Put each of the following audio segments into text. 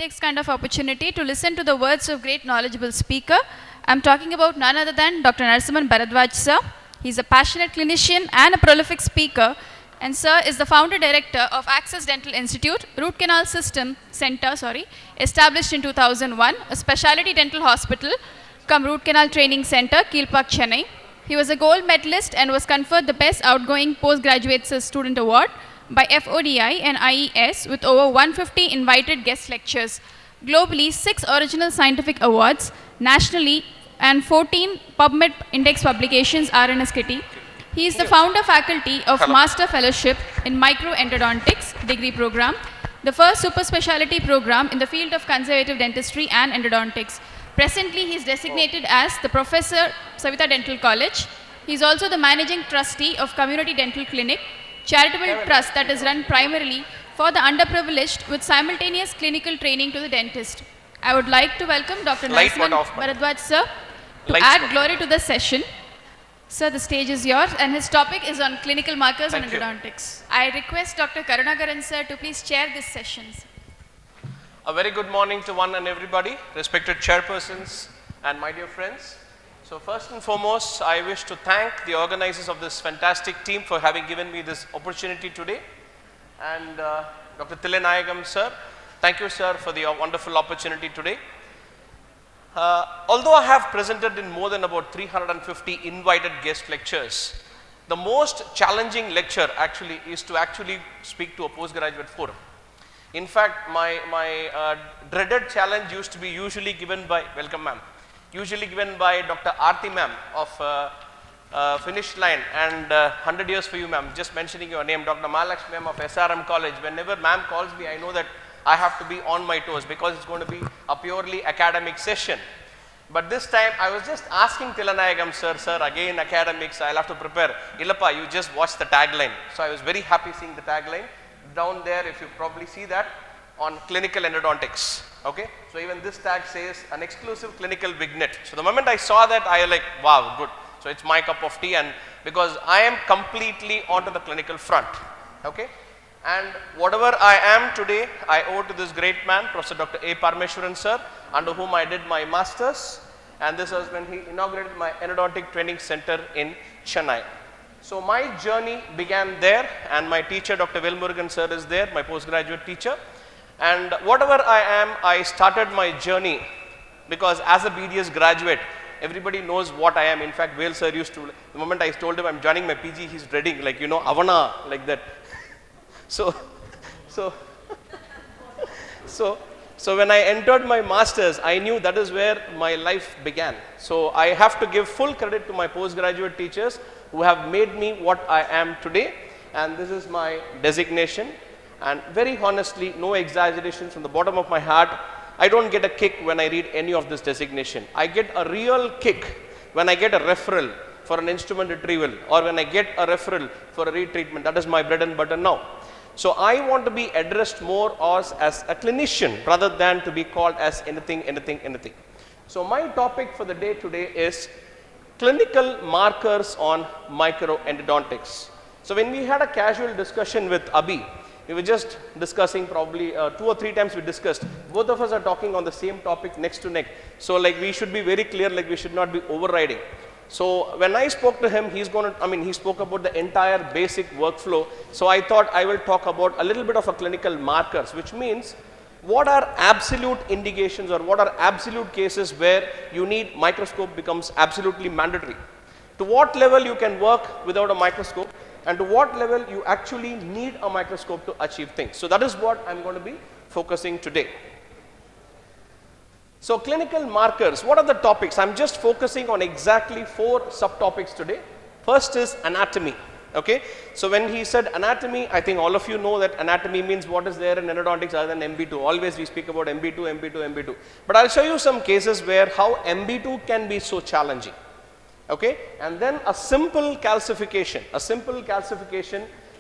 takes kind of opportunity to listen to the words of great knowledgeable speaker. I'm talking about none other than Dr. Narasimhan Bharadwaj sir. He's a passionate clinician and a prolific speaker, and sir is the founder director of Access Dental Institute, Root Canal System Center, established in 2001, a specialty dental hospital, cum root canal training center, Kilpak, Chennai. He was a gold medalist and was conferred the Best Outgoing Postgraduate Student Award by FODI and IES with over 150 invited guest lectures. Globally, 6 original scientific awards, nationally, and 14 PubMed Index publications are in his kitty. He is the founder faculty of Master Fellowship in Microendodontics degree program, the first super specialty program in the field of conservative dentistry and endodontics. Presently, he is designated as the Professor Savita Dental College. He is also the managing trustee of Community Dental Clinic, charitable trust that is run primarily for the underprivileged with simultaneous clinical training to the dentist. I would like to welcome Dr. Narasimhan Bharadwaj sir to add glory to the session. Sir, the stage is yours, and his topic is on clinical markers and endodontics. I request Dr. Karunakaran sir to please chair this session. A very good morning to one and everybody, respected chairpersons and my dear friends. So first and foremost, I wish to thank the organizers of this fantastic team for having given me this opportunity today. And Dr. Thilanayagam sir, thank you sir for the wonderful opportunity today. Although I have presented in more than about 350 invited guest lectures, the most challenging lecture actually is to actually speak to a postgraduate forum. In fact, my dreaded challenge used to be usually given by, welcome ma'am, usually given by Dr. Aarti ma'am of Finish Line, and 100 years for you ma'am, just mentioning your name, Dr. Mahalakshmi ma'am of SRM College. Whenever ma'am calls me, I know that I have to be on my toes because it's going to be a purely academic session. But this time I was just asking Thilanayagam sir, again academics, I'll have to prepare. Illappa, you just watch the tagline. So I was very happy seeing the tagline. Down there, if you probably see that, on clinical endodontics. Okay, so even this tag says an exclusive clinical vignette. So the moment I saw that, I was like, wow, good. So it's my cup of tea, and because I am completely onto the clinical front. Okay, and whatever I am today, I owe to this great man, Professor Dr. A. Parameshwaran sir, under whom I did my masters, and this was when he inaugurated my endodontic training center in Chennai. So my journey began there, and my teacher Dr. Velmurugan sir is there, my postgraduate teacher. And whatever I am, I started my journey because as a BDS graduate, everybody knows what I am. In fact, Vel sir used to, the moment I told him I'm joining my PG, he's dreading, like, you know, Avana, like that. So when I entered my masters, I knew that is where my life began. So I have to give full credit to my postgraduate teachers who have made me what I am today, and this is my designation. And very honestly, no exaggerations, from the bottom of my heart, I don't get a kick when I read any of this designation. I get a real kick when I get a referral for an instrument retrieval, or when I get a referral for a retreatment. That is my bread and butter now. So I want to be addressed more as a clinician rather than to be called as anything. So my topic for the day today is clinical markers on microendodontics. So when we had a casual discussion with Abhi, we were just discussing, probably 2 or 3 times we discussed, both of us are talking on the same topic neck to neck. So like we should be very clear, like we should not be overriding. So when I spoke to him, he spoke about the entire basic workflow. So I thought I will talk about a little bit of a clinical markers, which means what are absolute indications or what are absolute cases where you need microscope becomes absolutely mandatory. To what level you can work without a microscope, and to what level you actually need a microscope to achieve things. So that is what I'm going to be focusing today. So clinical markers, what are the topics? I'm just focusing on exactly 4 subtopics today. First is anatomy. Okay, so when he said anatomy, I think all of you know that anatomy means what is there in endodontics other than MB2. Always we speak about MB2. But I'll show you some cases where how MB2 can be so challenging. Okay, and then a simple calcification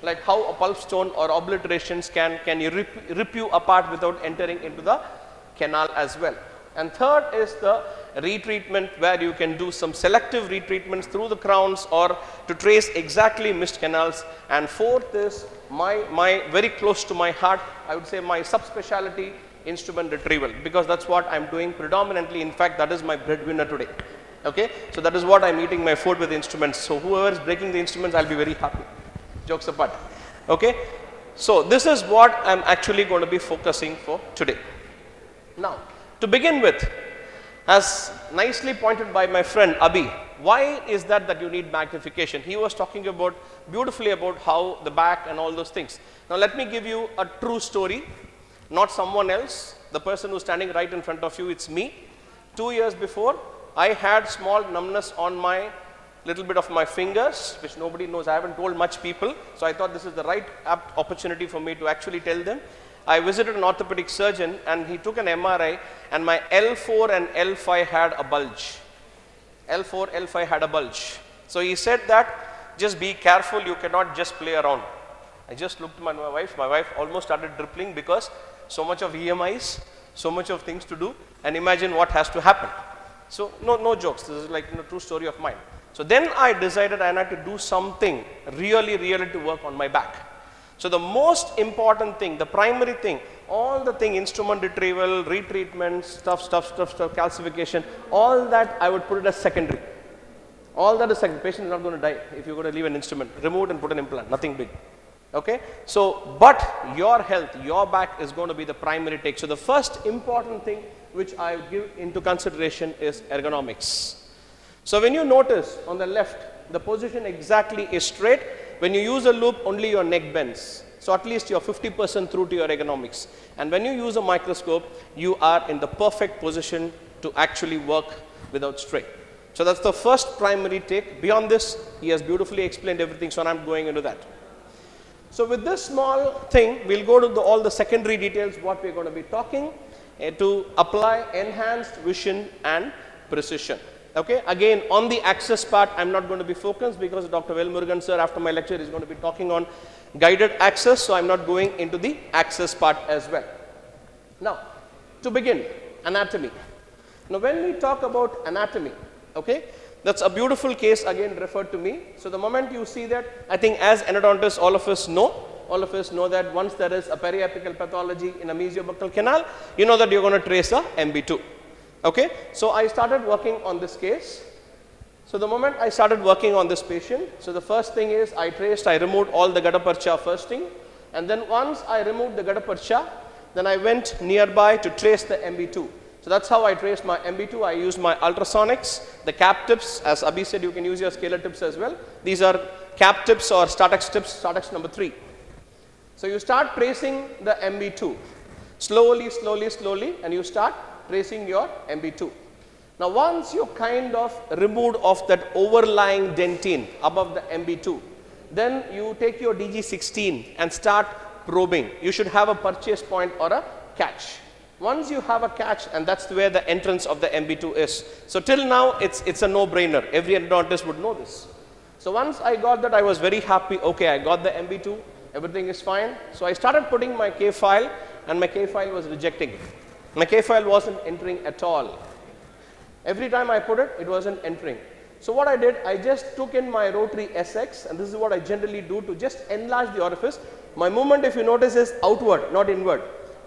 like how a pulp stone or obliterations can rip you apart without entering into the canal as well. And third is the retreatment, where you can do some selective retreatments through the crowns or to trace exactly missed canals. And fourth is my very close to my heart, I would say my subspecialty, instrument retrieval, because that's what I'm doing predominantly. In fact, that is my breadwinner today. Okay, so that is what I'm eating my food with instruments. So whoever is breaking the instruments, I'll be very happy. Jokes apart. Okay, so this is what I'm actually going to be focusing for today. Now, to begin with, as nicely pointed by my friend Abhi, why is that you need magnification? He was talking about beautifully about how the back and all those things. Now let me give you a true story, not someone else. The person who's standing right in front of you, it's me. 2 years before, I had small numbness on my little bit of my fingers, which nobody knows. I haven't told much people, so I thought this is the right apt opportunity for me to actually tell them. I visited an orthopedic surgeon and he took an MRI, and my L4 and L5 had a bulge. L4, L5 had a bulge. So he said that just be careful, you cannot just play around. I just looked at my wife. My wife almost started dribbling because so much of EMIs, so much of things to do, and imagine what has to happen. So no jokes, this is like a true story of mine. So then I decided I had to do something really to work on my back. So the most important thing, the primary thing, all the thing, instrument retrieval, retreatment, stuff, calcification, all that I would put it as secondary. All that is secondary. Patient is not going to die if you're going to leave an instrument, remove it and put an implant, nothing big. Okay, so but your health, your back is going to be the primary take. So the first important thing which I give into consideration is ergonomics. So when you notice on the left, the position exactly is straight. When you use a loop, only your neck bends. So at least you're 50% through to your ergonomics. And when you use a microscope, you are in the perfect position to actually work without strain. So that's the first primary take. Beyond this, he has beautifully explained everything, so I'm going into that. So with this small thing, we'll go to all the secondary details, what we're going to be talking to apply enhanced vision and precision. Okay, again on the access part, I'm not going to be focused because Dr. Velmurugan sir after my lecture is going to be talking on guided access, so I'm not going into the access part as well. Now, to begin, anatomy. Now when we talk about anatomy, okay, that's a beautiful case again referred to me. So the moment you see that, I think as endodontists all of us know that once there is a periapical pathology in a mesiobuccal canal, you know that you're going to trace a MB2. Okay, so I started working on this case. So the moment I started working on this patient, so the first thing is I removed all the gutta percha first thing, and then once I removed the gutta percha, then I went nearby to trace the MB2. So that's how I traced my MB2. I used my ultrasonics, the cap tips, as Abhi said, you can use your scalar tips as well. These are cap tips or Startex tips, Startex number 3. So you start tracing the MB2, slowly, and you start tracing your MB2. Now once you kind of removed off that overlying dentine above the MB2, then you take your DG16 and start probing. You should have a purchase point or a catch. Once you have a catch, and that's where the entrance of the MB2 is. So till now it's a no-brainer. Every endodontist would know this. So once I got that, I was very happy. Okay, I got the MB2, everything is fine. So I started putting my K file, and my K file was rejecting it. My K file wasn't entering at all. Every time I put it, it wasn't entering. So what I did, I just took in my rotary SX, and this is what I generally do to just enlarge the orifice. My movement, if you notice, is outward, not inward.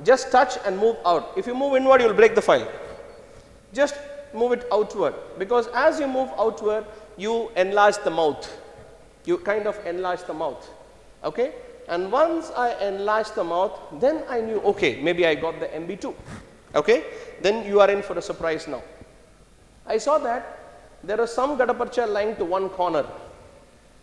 Just touch and move out. If you move inward, you'll break the file. Just move it outward, because as you move outward, you enlarge the mouth. You kind of enlarge the mouth. Okay? And once I enlarged the mouth, then I knew, okay, maybe I got the MB2. Okay? Then you are in for a surprise now. I saw that there was some gutta percha lying to one corner,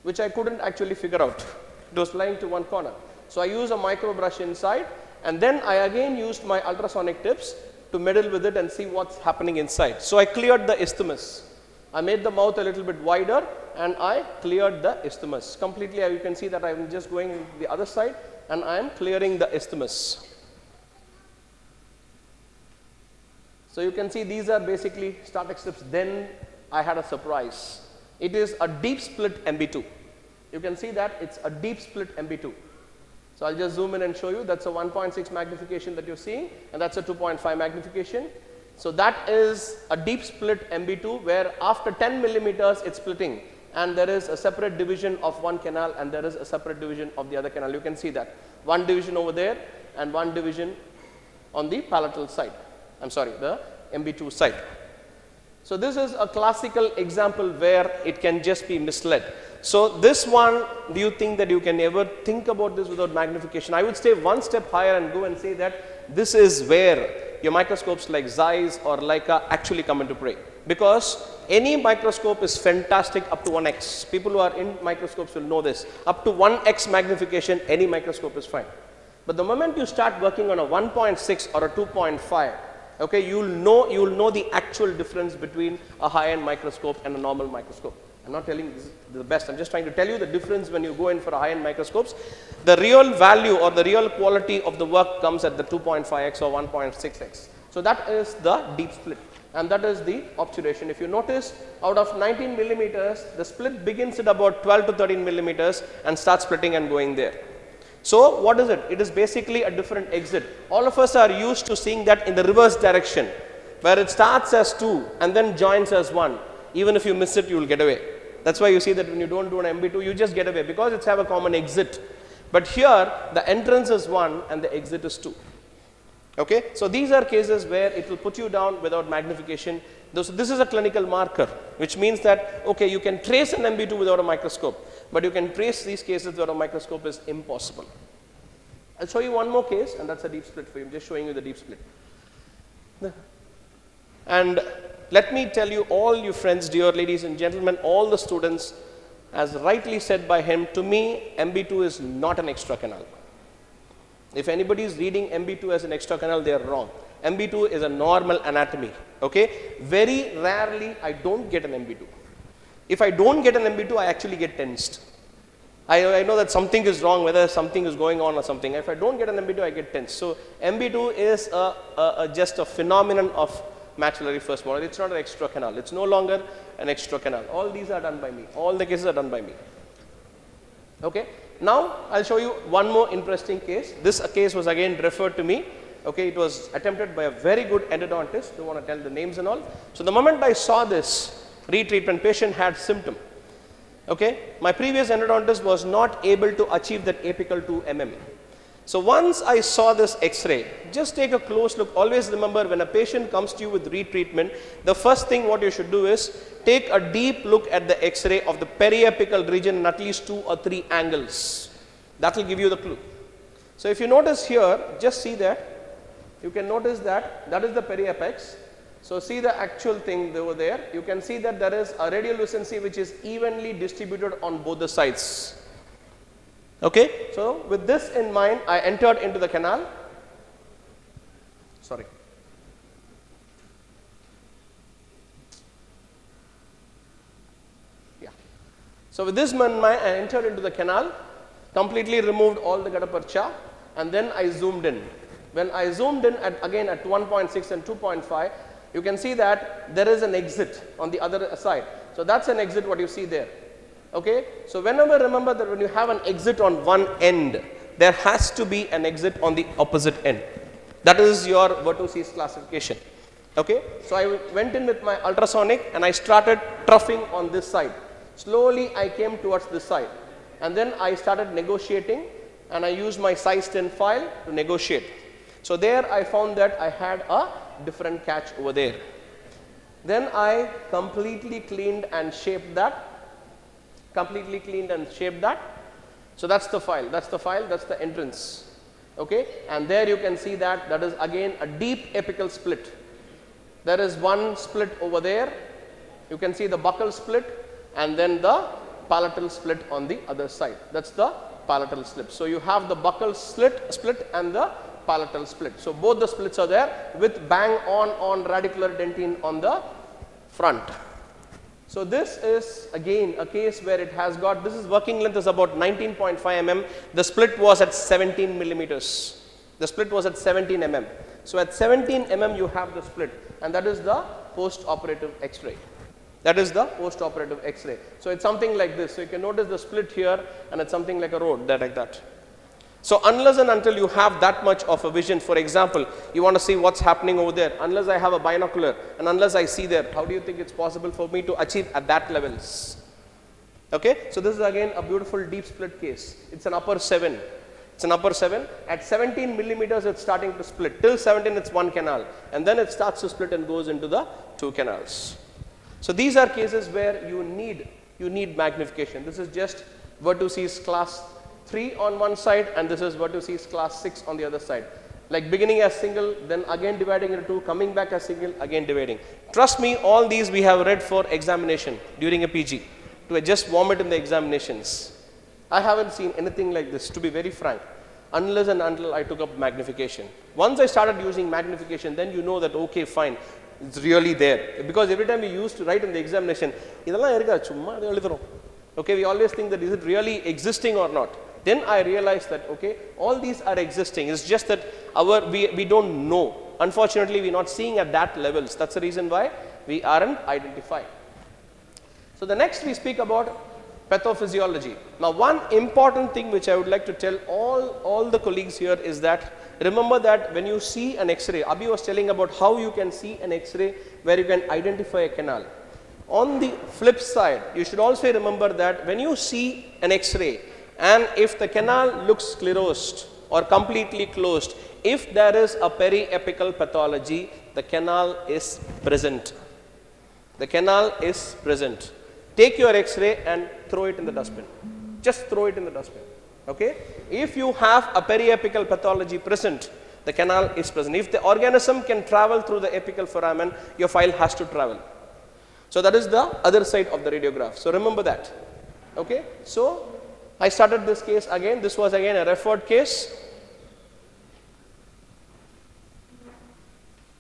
which I couldn't actually figure out. It was lying to one corner. So I used a micro brush inside, and then I again used my ultrasonic tips to meddle with it and see what's happening inside. So I cleared the isthmus. I made the mouth a little bit wider, and I cleared the isthmus. Completely, you can see that I'm just going the other side, and I am clearing the isthmus. So you can see these are basically Startex tips. Then I had a surprise. It is a deep split MB2. You can see that it's a deep split MB2. So I'll just zoom in and show you. That's a 1.6 magnification that you're seeing, and that's a 2.5 magnification. So that is a deep split MB2 where after 10 millimeters it's splitting, and there is a separate division of one canal and there is a separate division of the other canal. You can see that. One division over there and one division on the palatal side. I'm sorry, the MB2 side. So this is a classical example where it can just be misled. So this one, do you think that you can ever think about this without magnification? I would stay one step higher and go and say that this is where your microscopes like Zeiss or Leica actually come into play. Because any microscope is fantastic up to 1x. People who are in microscopes will know this. Up to 1x magnification, any microscope is fine. But the moment you start working on a 1.6 or a 2.5, okay, you will know the actual difference between a high-end microscope and a normal microscope. I'm not telling this is the best, I'm just trying to tell you the difference when you go in for a high-end microscopes. The real value or the real quality of the work comes at the 2.5x or 1.6x. So that is the deep split, and that is the obturation. If you notice, out of 19 millimeters, the split begins at about 12 to 13 millimeters and starts splitting and going there. So what is it? It is basically a different exit. All of us are used to seeing that in the reverse direction, where it starts as 2 and then joins as 1. Even if you miss it, you will get away. That's why you see that when you don't do an MB2, you just get away because it's have a common exit. But here, the entrance is 1 and the exit is 2. Okay? So these are cases where it will put you down without magnification. This is a clinical marker, which means that, okay, you can trace an MB2 without a microscope, but you can trace these cases without a microscope is impossible. I'll show you one more case, and that's a deep split for you. I'm just showing you the deep split. And let me tell you, all you friends, dear ladies and gentlemen, all the students, as rightly said by him, to me, MB2 is not an extra canal. If anybody is reading MB2 as an extra canal, they are wrong. MB2 is a normal anatomy. Okay? Very rarely, I don't get an MB2. If I don't get an MB2, I actually get tensed. I know that something is wrong, whether something is going on or something. If I don't get an MB2, I get tensed. So MB2 is just a phenomenon of maxillary first model. It's not an extra canal. It's no longer an extra canal. All these are done by me. All the cases are done by me. Okay? Now, I'll show you one more interesting case. This case was again referred to me. Okay, it was attempted by a very good endodontist. Don't want to tell the names and all. So the moment I saw this retreatment, patient had symptom. Okay, my previous endodontist was not able to achieve that apical 2 mm. So once I saw this X-ray, just take a close look. Always remember, when a patient comes to you with retreatment, the first thing what you should do is take a deep look at the X-ray of the periapical region in at least 2 or 3 angles. That will give you the clue. So if you notice here, just see that. You can notice that that is the periapex. So see the actual thing over there. You can see that there is a radiolucency which is evenly distributed on both the sides. Okay, so with this in mind, I entered into the canal. Sorry. Yeah. So with this in mind, I entered into the canal, completely removed all the gutta percha, and then I zoomed in. When I zoomed in again at 1.6 and 2.5, you can see that there is an exit on the other side. So that's an exit what you see there. Okay, so whenever remember that when you have an exit on one end, there has to be an exit on the opposite end. That is your Vertuzzi's classification. Okay, so I went in with my ultrasonic and I started troughing on this side. Slowly I came towards this side, and then I started negotiating, and I used my size 10 file to negotiate. So there I found that I had a different catch over there. Then I completely cleaned and shaped that. So that's the file, that's the entrance. Okay, and there you can see that is again a deep apical split. There is one split over there. You can see the buccal split and then the palatal split on the other side. That's the palatal split. So you have the buccal split and the palatal split. So both the splits are there with bang on radicular dentine on the front. So this is again a case where it has got, this is working length is about 19.5 mm. The split was at 17 millimeters. The split was at 17 mm. So at 17 mm you have the split, and that is the post-operative X-ray. That is the post-operative X-ray. So it's something like this. So you can notice the split here, and it's something like a road, like that. So unless and until you have that much of a vision, for example, you want to see what's happening over there, unless I have a binocular and unless I see there, how do you think it's possible for me to achieve at that levels? Okay, so this is again a beautiful deep split case. It's an upper 7. It's an upper 7. At 17 millimeters, it's starting to split. Till 17, it's one canal. And then it starts to split and goes into the two canals. So these are cases where you need magnification. This is just vertices class 3 on one side, and this is vertices class 6 on the other side. Like beginning as single, then again dividing into two, coming back as single, again dividing. Trust me, all these we have read for examination during a PG, to just vomit in the examinations. I haven't seen anything like this, to be very frank, unless and until I took up magnification. Once I started using magnification, then you know that okay, fine, it's really there. Because every time we used to write in the examination, okay, we always think that is it really existing or not. Then I realized that okay, all these are existing. It's just that we don't know. Unfortunately, we're not seeing at that levels. That's the reason why we aren't identifying. So the next we speak about pathophysiology. Now one important thing which I would like to tell all the colleagues here is that remember that when you see an X-ray, Abhi was telling about how you can see an X-ray where you can identify a canal. On the flip side, you should also remember that when you see an X-ray, and if the canal looks sclerosed or completely closed, if there is a periapical pathology, the canal is present. The canal is present. Take your X-ray and throw it in the dustbin. Just throw it in the dustbin. Okay? If you have a periapical pathology present, the canal is present. If the organism can travel through the apical foramen, your file has to travel. So that is the other side of the radiograph. So remember that. Okay? So I started this case again. This was again a referred case.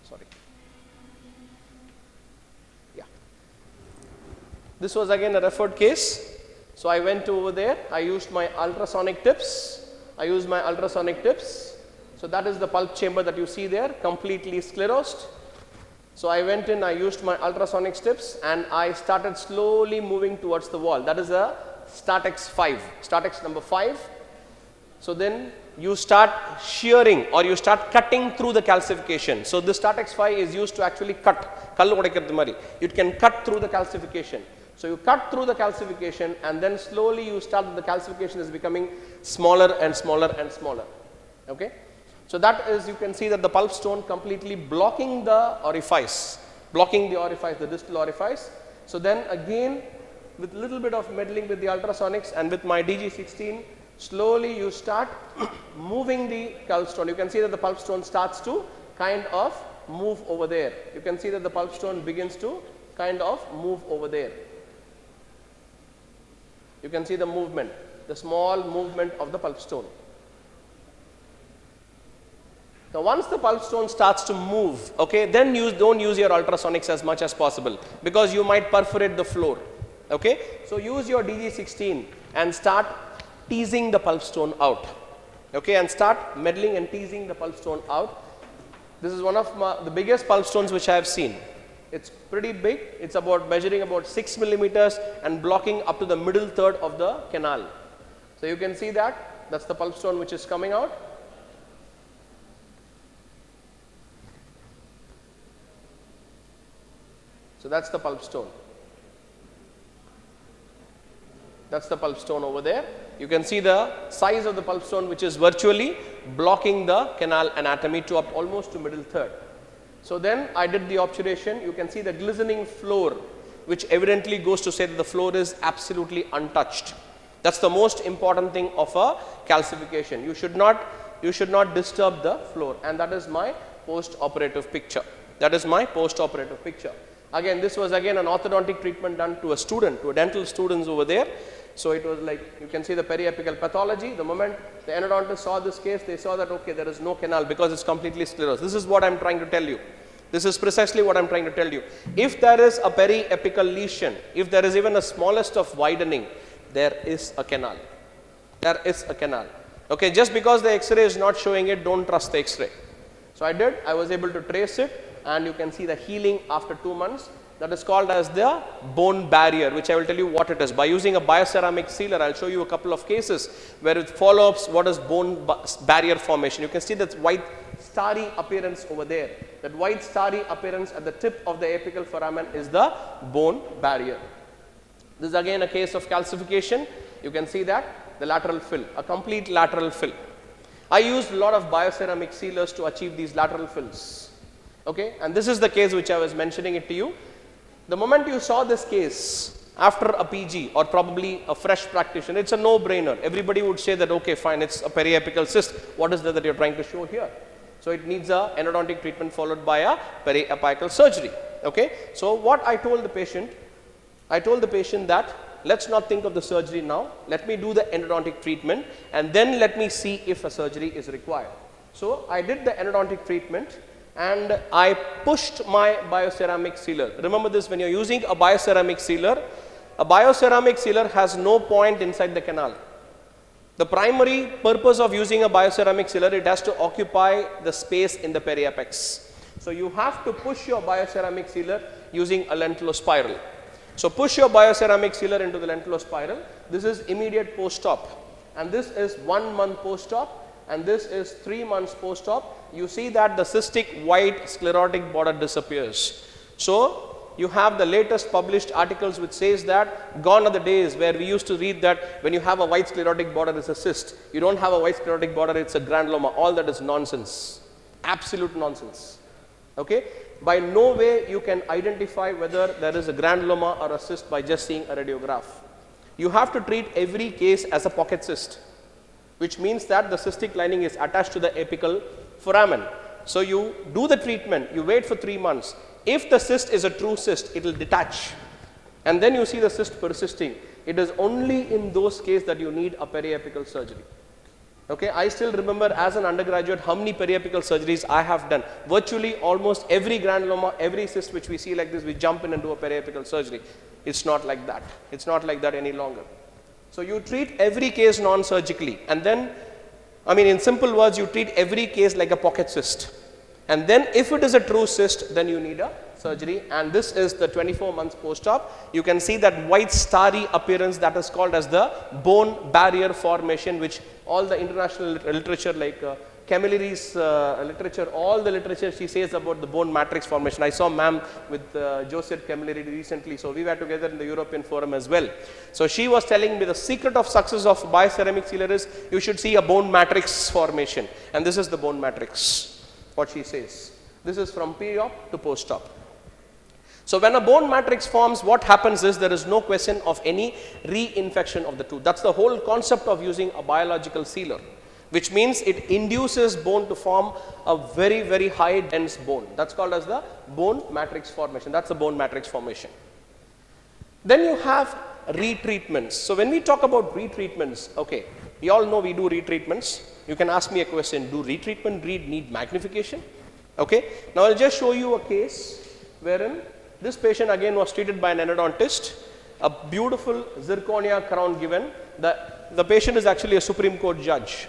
Sorry. Yeah. This was again a referred case. So I went over there. I used my ultrasonic tips. So that is the pulp chamber that you see there, completely sclerosed. So I went in, I used my ultrasonic tips, and I started slowly moving towards the wall. That is a Startex 5, Startex number 5. So then you start shearing or you start cutting through the calcification. So this Startex 5 is used to actually cut. You can cut through the calcification. So you cut through the calcification and then slowly you start, the calcification is becoming smaller and smaller and smaller. Okay? So that is, you can see that the pulp stone completely blocking the orifice, the distal orifice. So then again, with little bit of meddling with the ultrasonics and with my DG16, slowly you start moving the pulp stone. You can see that the pulp stone starts to kind of move over there. You can see that the pulp stone begins to kind of move over there. You can see the movement, the small movement of the pulp stone. Now once the pulp stone starts to move, okay, then don't use your ultrasonics as much as possible because you might perforate the floor. Okay, so use your DG16 and start teasing the pulp stone out. Okay, and start meddling and teasing the pulp stone out. This is one of the biggest pulp stones which I have seen. It's pretty big. It's about measuring about 6 millimeters and blocking up to the middle third of the canal. So you can see that. That's the pulp stone which is coming out. So that's the pulp stone. That's the pulp stone over there. You can see the size of the pulp stone which is virtually blocking the canal anatomy to up almost to middle third. So then I did the obturation. You can see the glistening floor which evidently goes to say that the floor is absolutely untouched. That's the most important thing of a calcification. You should not disturb the floor, and that is my post-operative picture. Again, this was again an orthodontic treatment done to a student, to a dental students over there. So it was like, you can see the periapical pathology. The moment the endodontist saw this case, they saw that okay, there is no canal because it's completely sclerosed. This is what I'm trying to tell you. This is precisely what I'm trying to tell you. If there is a periapical lesion, if there is even the smallest of widening, there is a canal. There is a canal. Okay, just because the X-ray is not showing it, don't trust the X-ray. So I was able to trace it, and you can see the healing after 2 months. That is called as the bone barrier, which I will tell you what it is. By using a bioceramic sealer, I'll show you a couple of cases where it follows what is bone barrier formation. You can see that white starry appearance over there. That white starry appearance at the tip of the apical foramen is the bone barrier. This is again a case of calcification. You can see that the lateral fill, a complete lateral fill. I used a lot of bioceramic sealers to achieve these lateral fills. Okay, and this is the case which I was mentioning it to you. The moment you saw this case after a PG or probably a fresh practitioner, it's a no-brainer. Everybody would say that, okay, fine, it's a periapical cyst. What is that you're trying to show here? So it needs a endodontic treatment followed by a periapical surgery. Okay, so what I told the patient that let's not think of the surgery now. Let me do the endodontic treatment and then let me see if a surgery is required. So I did the endodontic treatment and I pushed my bioceramic sealer. Remember this, when you're using a bioceramic sealer has no point inside the canal. The primary purpose of using a bioceramic sealer, it has to occupy the space in the periapex. So you have to push your bioceramic sealer using a lentulospiral. So push your bioceramic sealer into the lentulospiral. This is immediate post-op, and this is 1 month post-op, and this is 3 months post-op. You see that the cystic white sclerotic border disappears. So you have the latest published articles which says that gone are the days where we used to read that when you have a white sclerotic border it's a cyst. You don't have a white sclerotic border, it's a granuloma. All that is nonsense, absolute nonsense. Okay? By no way you can identify whether there is a granuloma or a cyst by just seeing a radiograph. You have to treat every case as a pocket cyst, which means that the cystic lining is attached to the apical foramen. So you do the treatment, you wait for 3 months. If the cyst is a true cyst, it will detach, and then you see the cyst persisting. It is only in those cases that you need a periapical surgery. Okay, I still remember as an undergraduate how many periapical surgeries I have done. Virtually almost every granuloma, every cyst which we see like this, we jump in and do a periapical surgery. It's not like that. It's not like that any longer. So you treat every case non-surgically, and then, I mean, in simple words, you treat every case like a pocket cyst. And then if it is a true cyst, then you need a surgery, and this is the 24 months post-op. You can see that white starry appearance that is called as the bone barrier formation, which all the international literature like Camilleri's literature, all the literature she says about the bone matrix formation. I saw ma'am with Joseph Camilleri recently, so we were together in the European Forum as well. So she was telling me the secret of success of bioceramic sealer is you should see a bone matrix formation, and this is the bone matrix. What she says. This is from pre-op to post-op. So when a bone matrix forms, what happens is there is no question of any reinfection of the tooth. That's the whole concept of using a biological sealer, which means it induces bone to form a very, very high dense bone. That's called as the bone matrix formation. That's the bone matrix formation. Then you have retreatments. So when we talk about retreatments, okay, you all know we do retreatments. You can ask me a question, do retreatment need magnification? Okay, now I'll just show you a case wherein this patient again was treated by an endodontist, a beautiful zirconia crown given. The patient is actually a Supreme Court judge.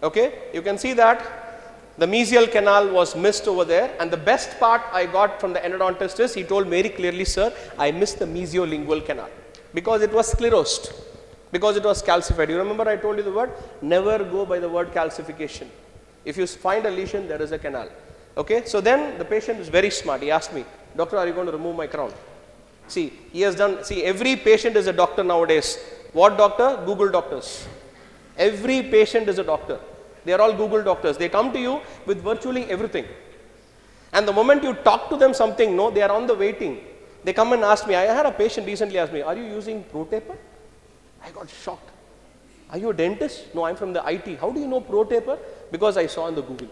Okay, you can see that the mesial canal was missed over there, and the best part I got from the endodontist is he told very clearly, sir, I missed the mesiolingual canal because it was sclerosed. Because it was calcified. You remember I told you the word? Never go by the word calcification. If you find a lesion, there is a canal. Okay, so then the patient is very smart. He asked me, doctor, are you going to remove my crown? See, he has done, see, every patient is a doctor nowadays. What doctor? Google doctors. Every patient is a doctor. They are all Google doctors. They come to you with virtually everything. And the moment you talk to them something, no, they are on the waiting. They come and ask me, I had a patient recently ask me, are you using ProTaper? I got shocked. Are you a dentist? No, I'm from the IT. How do you know ProTaper? Because I saw on the Google.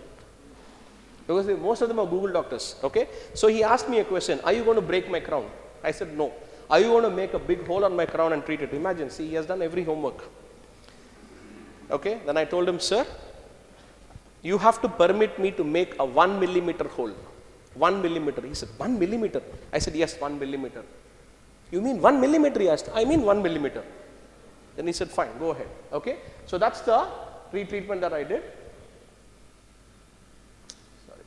Because most of them are Google doctors. Okay. So he asked me a question. Are you going to break my crown? I said no. Are you going to make a big hole on my crown and treat it? Imagine. See, he has done every homework. Okay. Then I told him, sir, you have to permit me to make a 1 millimeter hole. 1 millimeter. He said, 1 millimeter. I said, yes, 1 millimeter. You mean 1 millimeter? He asked. I mean 1 millimeter. Then he said, fine, go ahead. Okay, so that's the retreatment that I did. Sorry.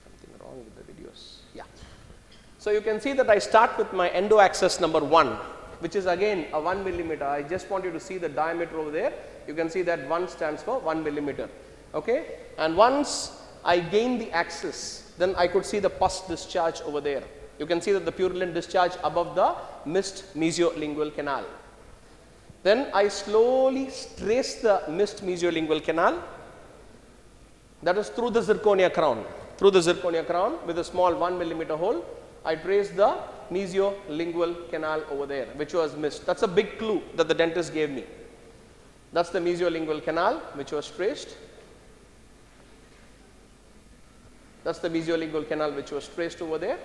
Something wrong with the videos. Yeah. So you can see that I start with my endo axis number 1, which is again a 1 millimeter. I just want you to see the diameter over there. You can see that 1 stands for 1 millimeter. Okay, and once I gain the axis, then I could see the pus discharge over there. You can see that the purulent discharge above the missed mesiolingual canal. Then I slowly trace the missed mesiolingual canal. That is through the zirconia crown. Through the zirconia crown with a small 1 millimeter hole, I trace the mesiolingual canal over there, which was missed. That's a big clue that the dentist gave me. That's the mesiolingual canal which was traced. That's the mesiolingual canal which was traced over there.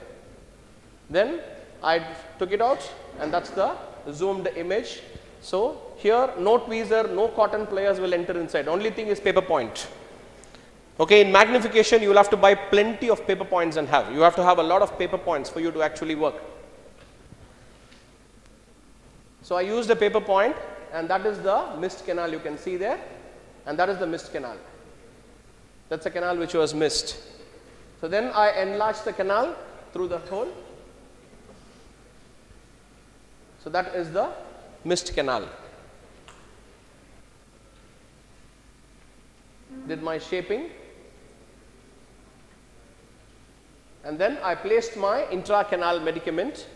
Then I took it out, and that's the zoomed image. So here no tweezer, no cotton pliers will enter inside. Only thing is paper point. Okay, in magnification you will have to buy plenty of paper points and have. You have to have a lot of paper points for you to actually work. So I used a paper point, and that is the missed canal you can see there, and that is the missed canal. That's a canal which was missed. So then I enlarged the canal through the hole. So that is the missed canal. Did my shaping, and then I placed my intracanal medicament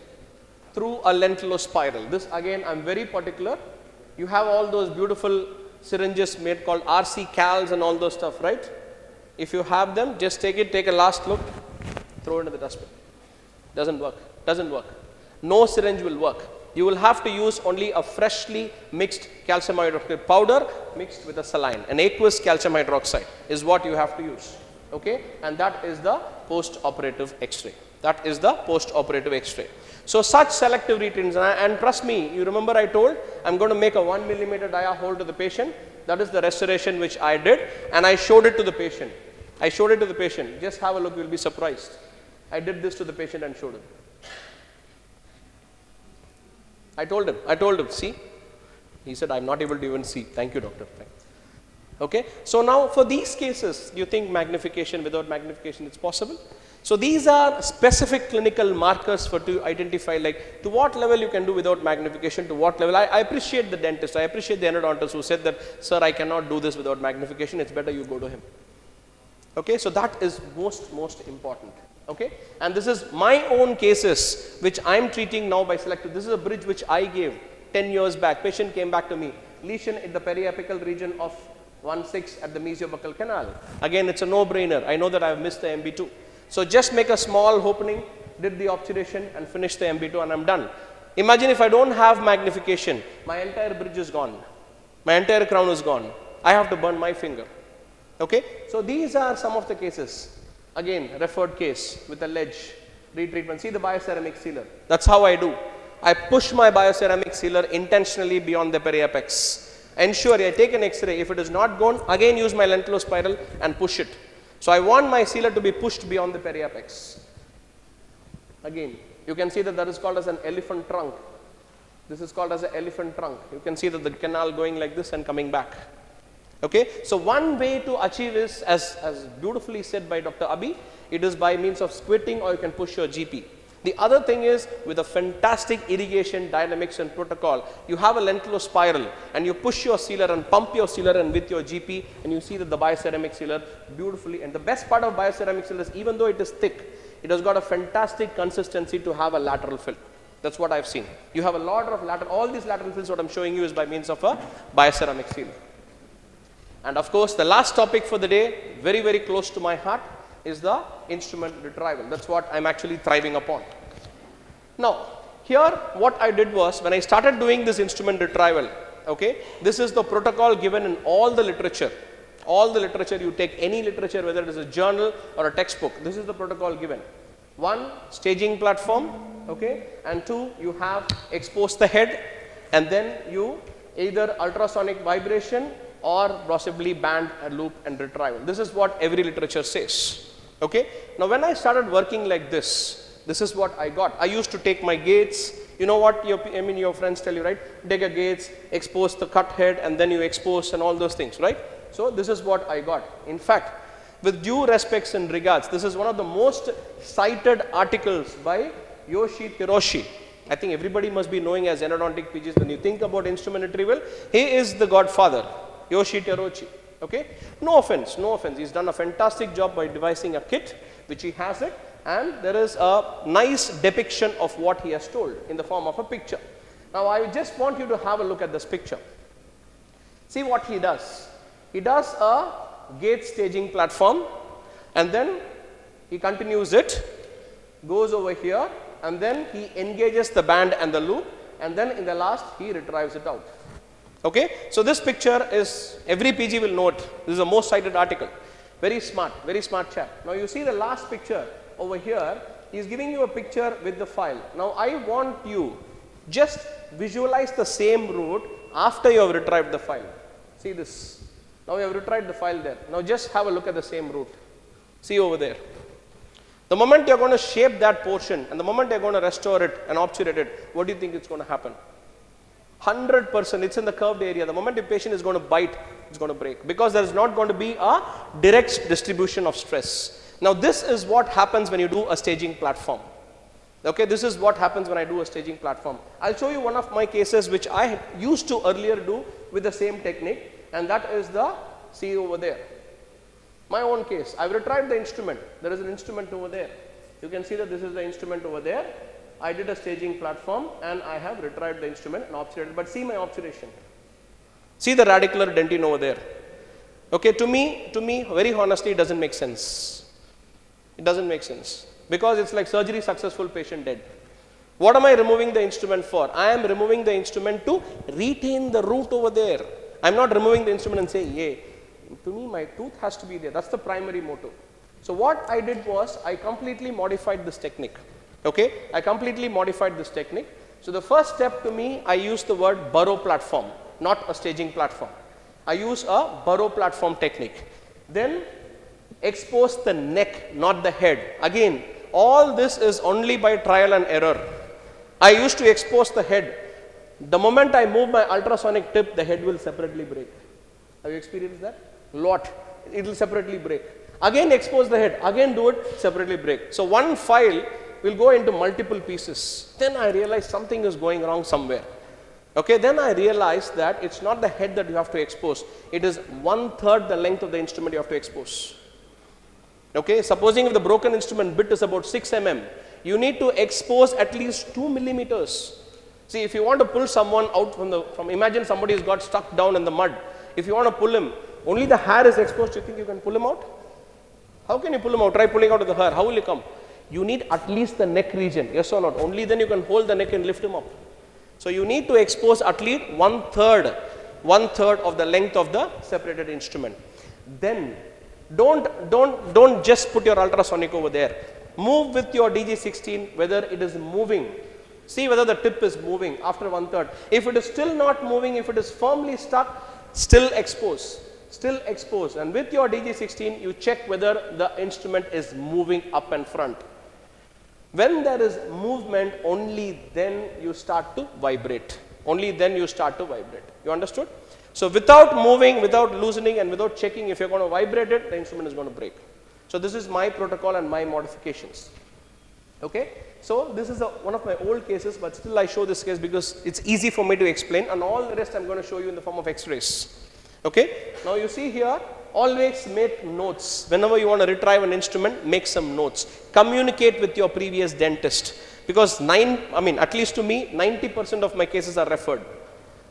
through a lentulospiral. This again I am very particular. You have all those beautiful syringes made called RC Cals and all those stuff, right? If you have them, just take it, take a last look, throw it into the dustbin. Doesn't work, doesn't work. No syringe will work. You will have to use only a freshly mixed calcium hydroxide powder mixed with a saline. An aqueous calcium hydroxide is what you have to use. Okay, and that is the post-operative X-ray. That is the post-operative X-ray. So such selective retention, and trust me, you remember I told I'm going to make a 1 millimeter dia hole to the patient. That is the restoration which I did, and I showed it to the patient. I showed it to the patient. Just have a look, you will be surprised. I did this to the patient and showed him. I told him, see? He said, I'm not able to even see. Thank you, doctor. Okay, so now for these cases, do you think magnification, without magnification, it's possible? So these are specific clinical markers for to identify, like to what level you can do without magnification, to what level. I appreciate the dentist, I appreciate the endodontist who said that, sir, I cannot do this without magnification, it's better you go to him. Okay, so that is most important. Okay, and this is my own cases which I am treating now by selective. This is a bridge which I gave 10 years back. Patient came back to me, lesion in the periapical region of 1/6 at the mesiobuccal canal. Again, it's a no-brainer. I know that I have missed the MB2. So just make a small opening, did the obturation and finish the MB2, and I'm done. Imagine if I don't have magnification, my entire bridge is gone. My entire crown is gone. I have to burn my finger. Okay, so these are some of the cases. Again, referred case with a ledge, retreatment. See the bioceramic sealer. That's how I do. I push my bioceramic sealer intentionally beyond the periapex. Ensure I take an X-ray. If it is not gone, again use my lentulospiral and push it. So I want my sealer to be pushed beyond the periapex. Again, you can see that that is called as an elephant trunk. This is called as an elephant trunk. You can see that the canal going like this and coming back. Okay, so one way to achieve is, as beautifully said by Dr. Abhi, it is by means of squirting, or you can push your GP. The other thing is with a fantastic irrigation dynamics and protocol, you have a lentulospiral and you push your sealer and pump your sealer and with your GP, and you see that the bioceramic sealer beautifully, and the best part of bioceramic sealer is even though it is thick, it has got a fantastic consistency to have a lateral fill. That's what I've seen. You have a lot of lateral, all these lateral fills, what I'm showing you is by means of a bioceramic sealer. And of course, the last topic for the day, very, very close to my heart, is the instrument retrieval. That's what I'm actually thriving upon. Now, here what I did was, when I started doing this instrument retrieval, okay, this is the protocol given in all the literature. All the literature, you take any literature, whether it is a journal or a textbook, this is the protocol given. 1, staging platform, okay, and 2, you have exposed the head, and then you either ultrasonic vibration or possibly band, a loop and retrieval. This is what every literature says. Okay. Now when I started working like this is what I got. I used to take my gates. You know what your friends tell you, right? Take a gates, expose the cut head, and then you expose and all those things, right? So this is what I got. In fact, with due respects and regards, this is one of the most cited articles by Yoshi Teroschi. I think everybody must be knowing as endodontic PGs. When you think about instrument retrieval, he is the godfather. Yoshi Teroschi, okay? No offense, no offense. He's done a fantastic job by devising a kit, which he has it, and there is a nice depiction of what he has told in the form of a picture. Now I just want you to have a look at this picture. See what he does. He does a gate staging platform, and then he continues it, goes over here, and then he engages the band and the loop, and then in the last he retrieves it out. Okay, so this picture is, every PG will know it. This is the most cited article. Very smart chap. Now you see the last picture over here. He is giving you a picture with the file. Now I want you just visualize the same route after you have retrieved the file. See this. Now you have retrieved the file there. Now just have a look at the same route. See over there. The moment you are going to shape that portion and the moment you are going to restore it and obturate it, what do you think is going to happen? 100%, it's in the curved area. The moment the patient is going to bite, it's going to break, because there is not going to be a direct distribution of stress. Now this is what happens when you do a staging platform. Okay, this is what happens when I do a staging platform. I'll show you one of my cases which I used to earlier do with the same technique, and that is the, see over there. My own case, I've retrieved the instrument. There is an instrument over there. You can see that this is the instrument over there. I did a staging platform and I have retrieved the instrument and obturated, but see my obturation. See the radicular dentine over there. Okay, to me, very honestly, it doesn't make sense. It doesn't make sense, because it's like surgery successful, patient dead. What am I removing the instrument for? I am removing the instrument to retain the root over there. I'm not removing the instrument and saying, yay. To me, my tooth has to be there. That's the primary motto. So what I did was, I completely modified this technique. Okay, I completely modified this technique. So the first step, to me, I used the word burrow platform, not a staging platform. I use a burrow platform technique. Then expose the neck, not the head. Again, all this is only by trial and error. I used to expose the head. The moment I move my ultrasonic tip, the head will separately break. Have you experienced that? Lot. It will separately break. Again expose the head. Again do it, separately break. So one file will go into multiple pieces. Then I realized something is going wrong somewhere. Okay, then I realized that it's not the head that you have to expose. It is 1/3 the length of the instrument you have to expose. Okay, supposing if the broken instrument bit is about 6 mm, you need to expose at least 2 millimeters. See, if you want to pull someone out from imagine somebody has got stuck down in the mud. If you want to pull him, only the hair is exposed, you think you can pull him out? How can you pull him out? Try pulling out of the hair. How will you come? You need at least the neck region, yes or not? Only then you can hold the neck and lift him up. So you need to expose at least 1/3 of the length of the separated instrument. Then don't just put your ultrasonic over there. Move with your DG16 whether it is moving. See whether the tip is moving after 1/3. If it is still not moving, if it is firmly stuck, still expose. Still expose. And with your DG16, you check whether the instrument is moving up and front. When there is movement, only then you start to vibrate. Only then you start to vibrate. You understood? So without moving, without loosening, and without checking, if you're going to vibrate it, the instrument is going to break. So this is my protocol and my modifications. Okay? So this is one of my old cases, but still I show this case because it's easy for me to explain, and all the rest I'm going to show you in the form of X-rays. Okay? Now you see here, always make notes. Whenever you want to retrieve an instrument, make some notes. Communicate with your previous dentist, because at least to me, 90% of my cases are referred.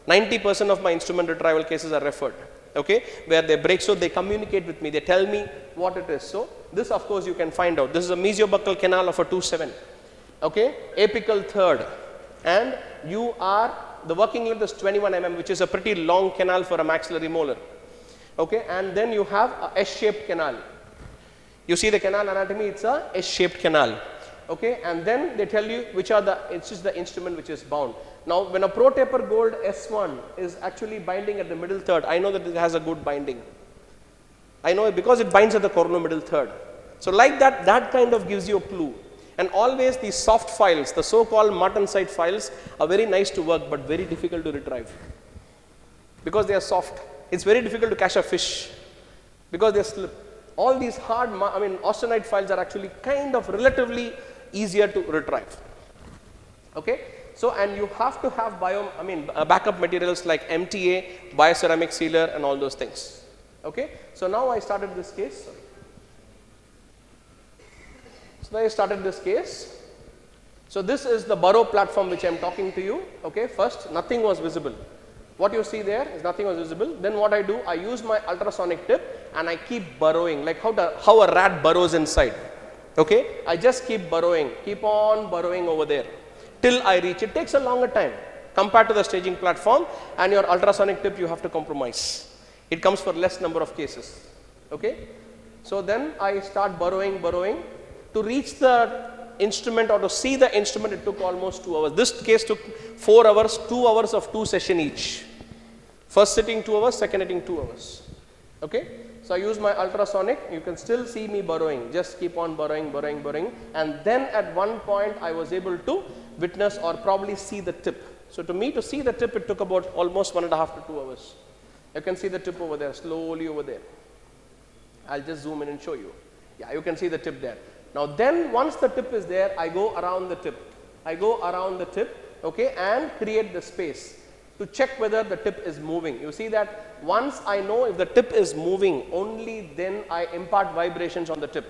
90% of my instrument retrieval cases are referred. Okay, where they break, so they communicate with me, they tell me what it is. So this of course you can find out. This is a mesiobuccal canal of a 2/7. Okay, apical third, and the working length is 21 mm, which is a pretty long canal for a maxillary molar. Okay, and then you have a S-shaped canal. You see the canal anatomy, it's a S-shaped canal. Okay, and then they tell you which is the instrument which is bound. Now, when a ProTaper Gold S1 is actually binding at the middle third, I know that it has a good binding. I know it because it binds at the corno-middle third. So like that kind of gives you a clue. And always these soft files, the so-called martensite files, are very nice to work but very difficult to retrieve. Because they are soft. It's very difficult to catch a fish because they slip. All these hard, austenite files are actually kind of relatively easier to retrieve. Okay? So, and you have to have backup materials like MTA, bioceramic sealer, and all those things. Okay? So now I started this case. So this is the burrow platform which I am talking to you. Okay, first nothing was visible. What you see there is nothing was visible. Then what I do, I use my ultrasonic tip and I keep burrowing, like how a rat burrows inside. Okay, I just keep burrowing, keep on burrowing over there till I reach. It takes a longer time compared to the staging platform, and your ultrasonic tip you have to compromise. It comes for less number of cases. Okay, so then I start burrowing to reach the instrument or to see the instrument. It took almost 2 hours. This case took 4 hours, 2 hours of 2 sessions each. First sitting 2 hours, second sitting 2 hours. Okay, so I use my ultrasonic. You can still see me burrowing, just keep on burrowing, and then at one point I was able to witness or probably see the tip. So to me to see the tip, it took about almost 1.5 to 2 hours. You can see the tip over there, slowly over there. I'll just zoom in and show you. Yeah, you can see the tip there. Now then once the tip is there, I go around the tip. Okay, and create the space to check whether the tip is moving. You see that once I know if the tip is moving, only then I impart vibrations on the tip.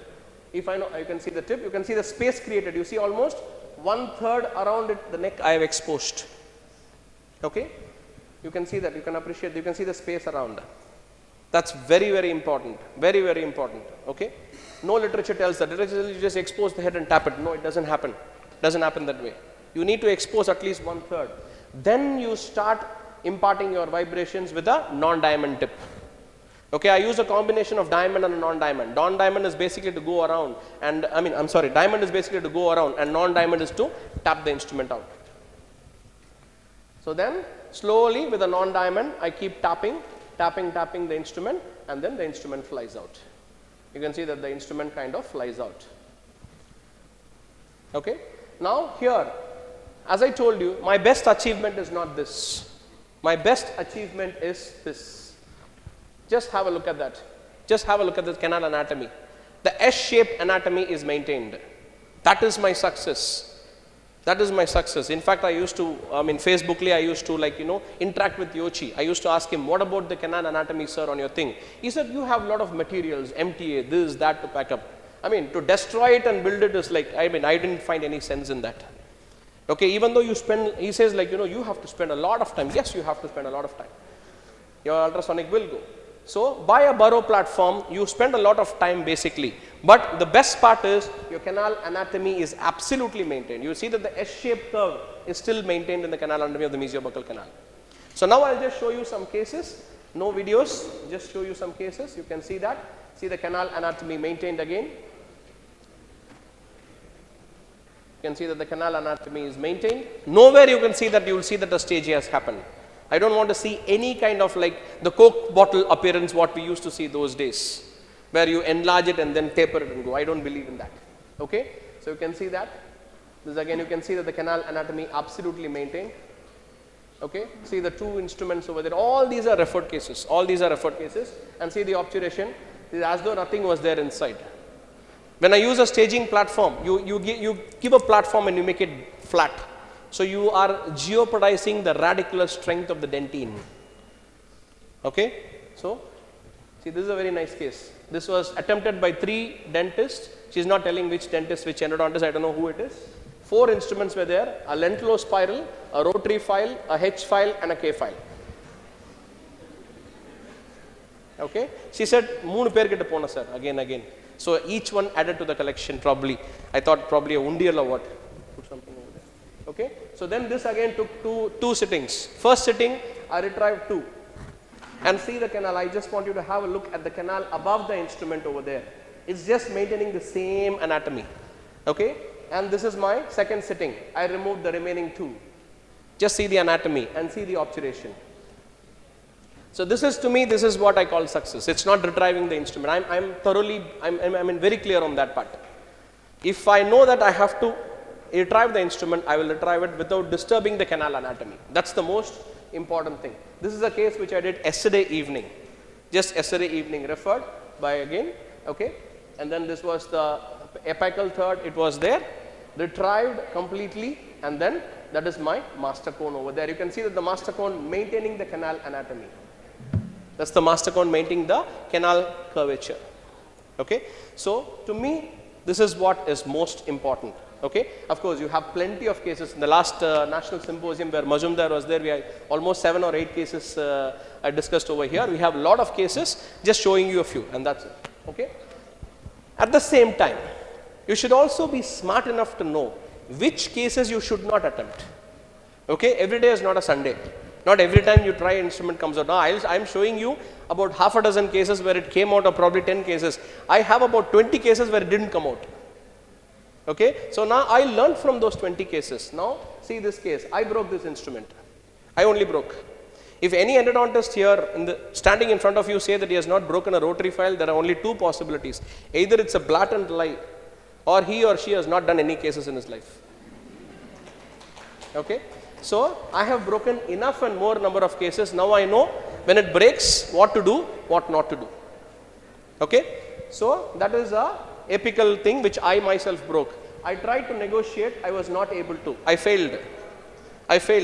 If I know, you can see the tip, you can see the space created. You see almost 1/3 around it, the neck I have exposed. Okay, you can see that, you can appreciate, you can see the space around. That's very, very important, very, very important. Okay, no literature tells that. Literature tells you just expose the head and tap it. No, it doesn't happen. It doesn't happen that way. You need to expose at least 1/3. Then you start imparting your vibrations with a non-diamond tip. Okay, I use a combination of diamond and a non-diamond. Non-diamond is basically to go around, and diamond is basically to go around, and non-diamond is to tap the instrument out. So then slowly with a non-diamond, I keep tapping the instrument, and then the instrument flies out. You can see that the instrument kind of flies out. Okay, now here, as I told you, my best achievement is not this. My best achievement is this. Just have a look at that. Just have a look at the canal anatomy. The S-shaped anatomy is maintained. That is my success. That is my success. In fact, I used to, Facebookly, I used to interact with Yoshi. I used to ask him, what about the canal anatomy, sir, on your thing? He said, you have a lot of materials, MTA, this, that to pack up. To destroy it and build it is like, I didn't find any sense in that. Okay, even though you spend, he says you have to spend a lot of time. Yes, you have to spend a lot of time. Your ultrasonic will go. So buy a burrow platform, you spend a lot of time basically. But the best part is your canal anatomy is absolutely maintained. You see that the S-shaped curve is still maintained in the canal anatomy of the mesiobuccal canal. So now I'll just show you some cases, no videos, just show you some cases. You can see that. See the canal anatomy maintained again. You can see that the canal anatomy is maintained. Nowhere you can see that, you will see that the staging has happened. I don't want to see any kind of the Coke bottle appearance what we used to see those days, where you enlarge it and then taper it and go. I don't believe in that. Okay, so you can see that. This again, you can see that the canal anatomy absolutely maintained. Okay, see the two instruments over there. All these are referred cases. All these are referred cases. And see the obturation. It is as though nothing was there inside. When I use a staging platform, you give a platform and you make it flat. So you are jeopardizing the radicular strength of the dentine. Okay, so see, this is a very nice case. This was attempted by 3 dentists. She is not telling which dentist, which endodontist, I don't know who it is. 4 instruments were there: a lentillospiral, a rotary file, a H file, and a K file. Okay, she said 3 per kitta pona sir, again. So each one added to the collection probably. I thought probably a undiyal or what. Put something over there. Okay, so then this again took two sittings. First sitting, I retrieved 2. And see the canal. I just want you to have a look at the canal above the instrument over there. It's just maintaining the same anatomy. Okay, and this is my second sitting. I removed the remaining 2. Just see the anatomy and see the obturation. So this is, to me, this is what I call success. It's not retrieving the instrument. I'm very clear on that part. If I know that I have to retrieve the instrument, I will retrieve it without disturbing the canal anatomy. That's the most important thing. This is a case which I did yesterday evening. Just yesterday evening, referred by again. Okay, and then this was the apical third. It was there, retrieved completely, and then that is my master cone over there. You can see that the master cone maintaining the canal anatomy. That's the master cone maintaining the canal curvature. Okay, so to me, this is what is most important. Okay, of course you have plenty of cases. In the last national symposium where Majumdar was there, we had almost 7 or 8 cases I discussed over here. We have a lot of cases, just showing you a few, and that's it. Okay. At the same time, you should also be smart enough to know which cases you should not attempt. Okay, every day is not a Sunday. Not every time you try instrument comes out. Now I'm showing you about half a dozen cases where it came out, or probably 10 cases. I have about 20 cases where it didn't come out. Okay, so now I learned from those 20 cases. Now see this case, I broke this instrument. I only broke. If any endodontist here standing in front of you say that he has not broken a rotary file, there are only 2 possibilities. Either it's a blatant lie, or he or she has not done any cases in his life. Okay, so I have broken enough and more number of cases. Now I know when it breaks what to do, what not to do. Okay, so that is a apical thing which I myself broke. I tried to negotiate, I was not able to. I failed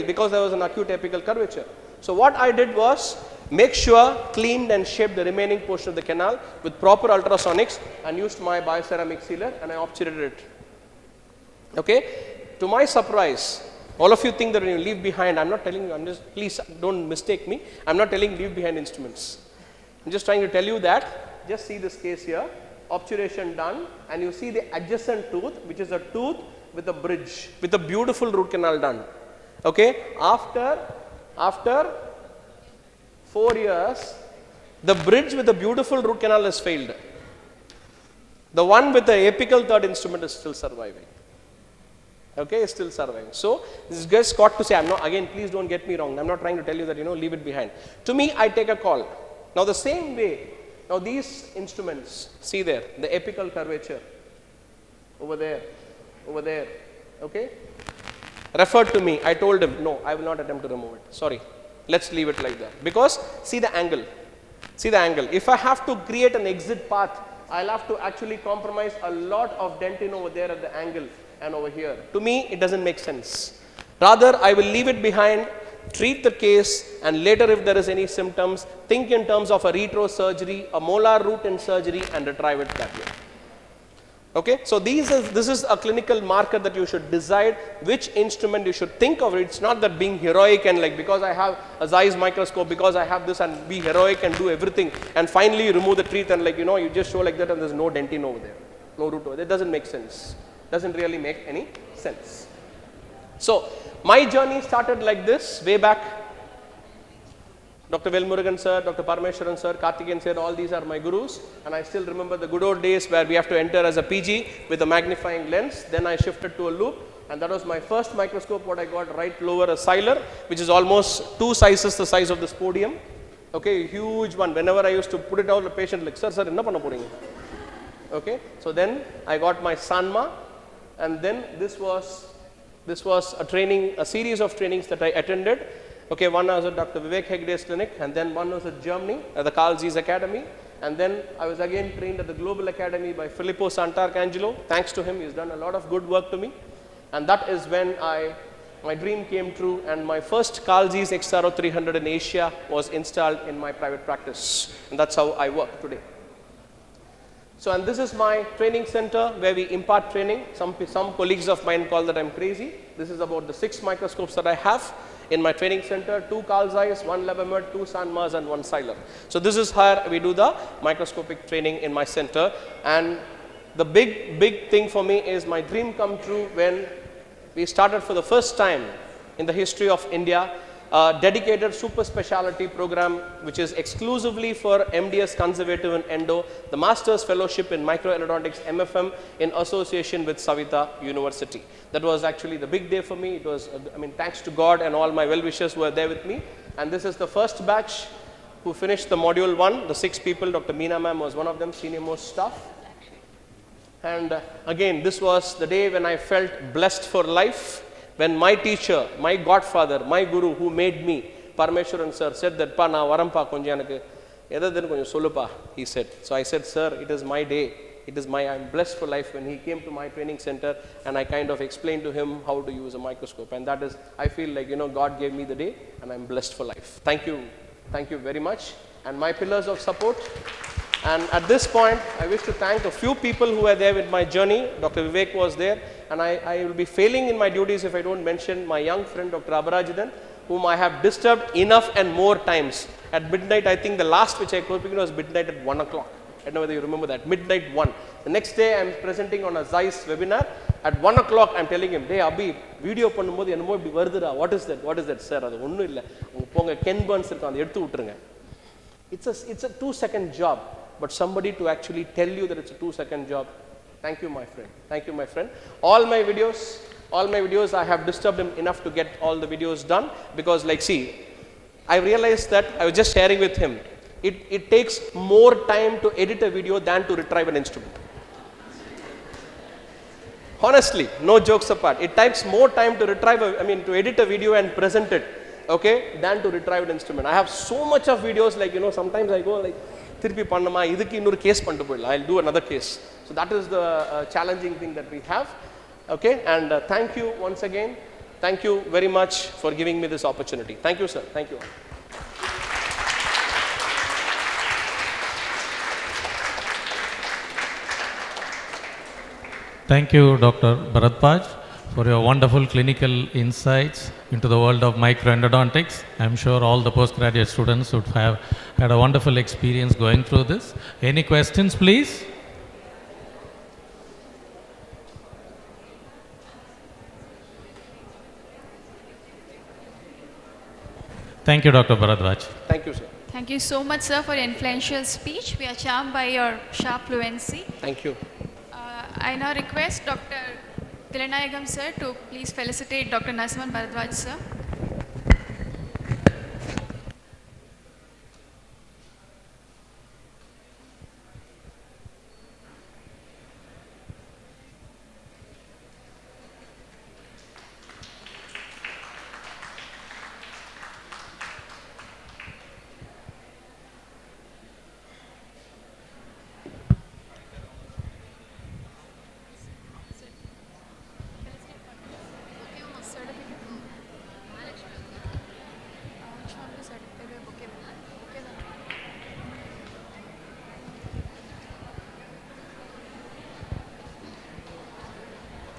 because there was an acute apical curvature. So what I did was make sure cleaned and shaped the remaining portion of the canal with proper ultrasonics and used my bioceramic sealer, and I obturated it. Okay, to my surprise, all of you think that when you leave behind, I'm not telling you, please don't mistake me, I'm not telling leave behind instruments. I'm just trying to tell you that, just see this case here, obturation done, and you see the adjacent tooth, which is a tooth with a bridge, with a beautiful root canal done. Okay, after 4 years, the bridge with the beautiful root canal has failed. The one with the apical third instrument is still surviving. Okay, is still surviving. So this just got to say, I'm not, again, please don't get me wrong. I'm not trying to tell you that, leave it behind. To me, I take a call. Now the same way, now these instruments, see there, the apical curvature, over there, okay, referred to me. I told him, no, I will not attempt to remove it. Sorry, let's leave it like that. Because see the angle. If I have to create an exit path, I'll have to actually compromise a lot of dentin over there at the angle and over here. To me, it doesn't make sense. Rather, I will leave it behind, treat the case, and later if there is any symptoms, think in terms of a retro surgery, a molar root in surgery, and retrieve it that way. Okay, so this is a clinical marker that you should decide which instrument you should think of. It's not that being heroic and like, because I have a Zeiss microscope, because I have this, and be heroic and do everything, and finally you remove the teeth and like, you just show like that and there's no dentin over there, no root over there. That doesn't make sense. Doesn't really make any sense. So my journey started like this way back. Dr. Velmurugan sir, Dr. Parameswaran sir, Karthikeyan sir, all these are my gurus, and I still remember the good old days where we have to enter as a PG with a magnifying lens. Then I shifted to a loop, and that was my first microscope what I got, right lower, a Siler, which is almost 2 sizes the size of this podium. Okay, huge one. Whenever I used to put it out, the patient like, sir, enna panna poringa? Okay, so then I got my Sanma, and then this was a training, a series of trainings that I attended. Okay, one was at Dr. Vivek Hegde's clinic, and then one was at Germany at the Carl Zeiss Academy, and then I was again trained at the Global Academy by Filippo Santarcangelo. Thanks to him, he's done a lot of good work to me, and that is when my dream came true, and my first Carl Zeiss XRO 300 in Asia was installed in my private practice, and that's how I work today. So, and this is my training center where we impart training. Some colleagues of mine call that I'm crazy. This is about the 6 microscopes that I have in my training center, 2 Carl Zeiss, 1 Levermet, 2 Sanmas, and 1 Siler. So this is how we do the microscopic training in my center. And the big thing for me is my dream come true when we started for the first time in the history of India a dedicated super specialty program which is exclusively for MDS conservative and endo, the Master's Fellowship in Microendodontics MFM in association with Savita University. That was actually the big day for me. It was, thanks to God and all my well-wishers who were there with me. And this is the first batch who finished the module 1, the 6 people. Dr. Meena ma'am was one of them, senior most staff. And again, this was the day when I felt blessed for life. When my teacher, my godfather, my guru who made me, Parameswaran sir, said that, "Pa na varampa konjanakku edadanu konjam solupa," he said. So I said, "Sir, it is my day. I'm blessed for life." When he came to my training center and I kind of explained to him how to use a microscope, and that is, I feel like, God gave me the day and I'm blessed for life. Thank you very much. And my pillars of support, And at this point, I wish to thank a few people who were there with my journey. Dr. Vivek was there, and I will be failing in my duties if I don't mention my young friend, Dr. Abarajidan, whom I have disturbed enough and more times. At midnight, I think the last which I could was midnight at 1 o'clock. I don't know whether you remember that, midnight 1. The next day, I am presenting on a Zeiss webinar. At 1 o'clock, I am telling him, hey, Abhi, video பண்ணும்போது என்னமோ இப்படி வருதுடா, what is that, sir? அது ஒன்றும் இல்லை, அங்கே போங்க, Ken Burns இருக்கான், அதை எடுத்து விட்டுருங்க. It's a 2-second job, but somebody to actually tell you that it's a 2-second job. Thank you, my friend. Thank you, my friend. All my videos, I have disturbed him enough to get all the videos done, because like, see, I realized that, I was just sharing with him, it takes more time to edit a video than to retrieve an instrument. Honestly, no jokes apart, it takes more time to to edit a video and present it, okay, than to retrieve an instrument. I have so much of videos, like, sometimes I go like, திருப்பி பண்ணமா, இதுக்கு இன்னொரு case பண்ணிட்டு போயிடலாம், I'll do another case. So that is the challenging thing that we have, okay. And thank you once again. Thank you very much for giving me this opportunity. Thank you, sir. Thank you. Thank you, Dr. Bharadwaj, for your wonderful clinical insights into the world of microendodontics. I'm sure all the postgraduate students would have had a wonderful experience going through this. Any questions, please? Thank you, Dr. Bharadwaj. Thank you, sir. Thank you so much, sir, for your influential speech. We are charmed by your sharp fluency. Thank you. I now request Dr. Thilanayagam, sir, to please felicitate Dr. Narasimhan Bharadwaj, sir.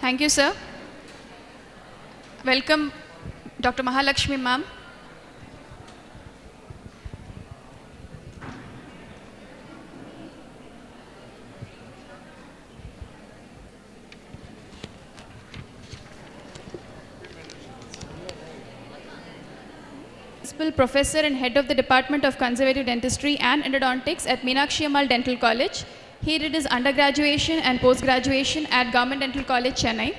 Thank you, sir. Welcome, Dr. Mahalakshmi, ma'am. Principal Professor and Head of the Department of Conservative Dentistry and Endodontics at Meenakshi Ammal Dental College. He did his undergraduation and post-graduation at Government Dental College, Chennai.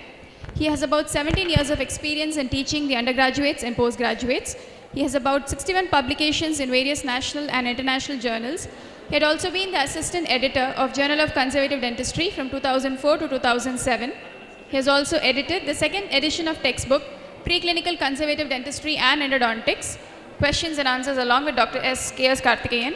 He has about 17 years of experience in teaching the undergraduates and postgraduates. He has about 61 publications in various national and international journals. He had also been the assistant editor of Journal of Conservative Dentistry from 2004 to 2007. He has also edited the second edition of textbook, Preclinical Conservative Dentistry and Endodontics, questions and answers along with Dr. K.S. Karthikeyan.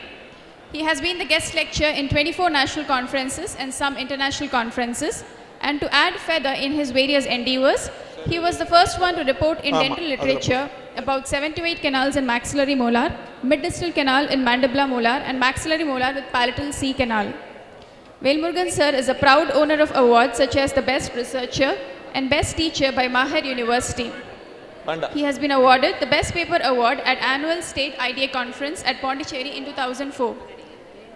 He has been the guest lecturer in 24 national conferences and some international conferences. And to add feather in his various endeavors, he was the first one to report in dental literature about 7 to 8 canals in maxillary molar, mid-distal canal in mandibular molar, and maxillary molar with palatal C canal. Velmurugan sir is a proud owner of awards such as the Best Researcher and Best Teacher by Maher University. He has been awarded the Best Paper Award at Annual State IDA Conference at Pondicherry in 2004.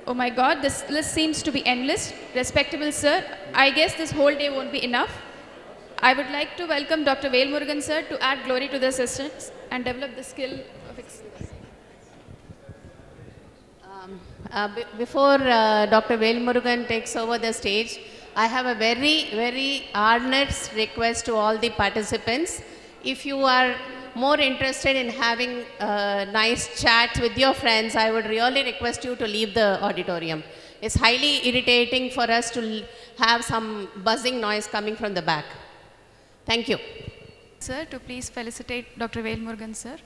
Oh my God, this list seems to be endless. Respectable sir, I guess this whole day won't be enough. I would like to welcome Dr. Velmurugan sir to add glory to the sessions and develop the skill of excellence. Before Dr. Velmurugan takes over the stage, I have a very, very earnest request to all the participants. If you are more interested in having a nice chat with your friends, I would really request you to leave the auditorium. It's highly irritating for us to have some buzzing noise coming from the back. Thank you. Sir, to please felicitate Dr. Velmurugan sir.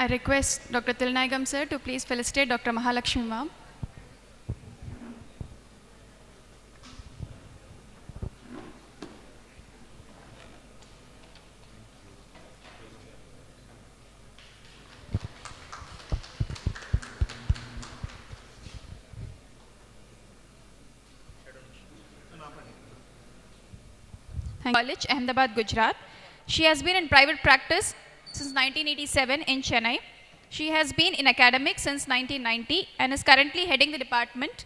I request Dr. Tilnaigam sir to please felicitate Dr. Mahalakshmi ma'am. College, Ahmedabad, Gujarat. She has been in private practice since 1987 in Chennai. She has been in academics since 1990 and is currently heading the department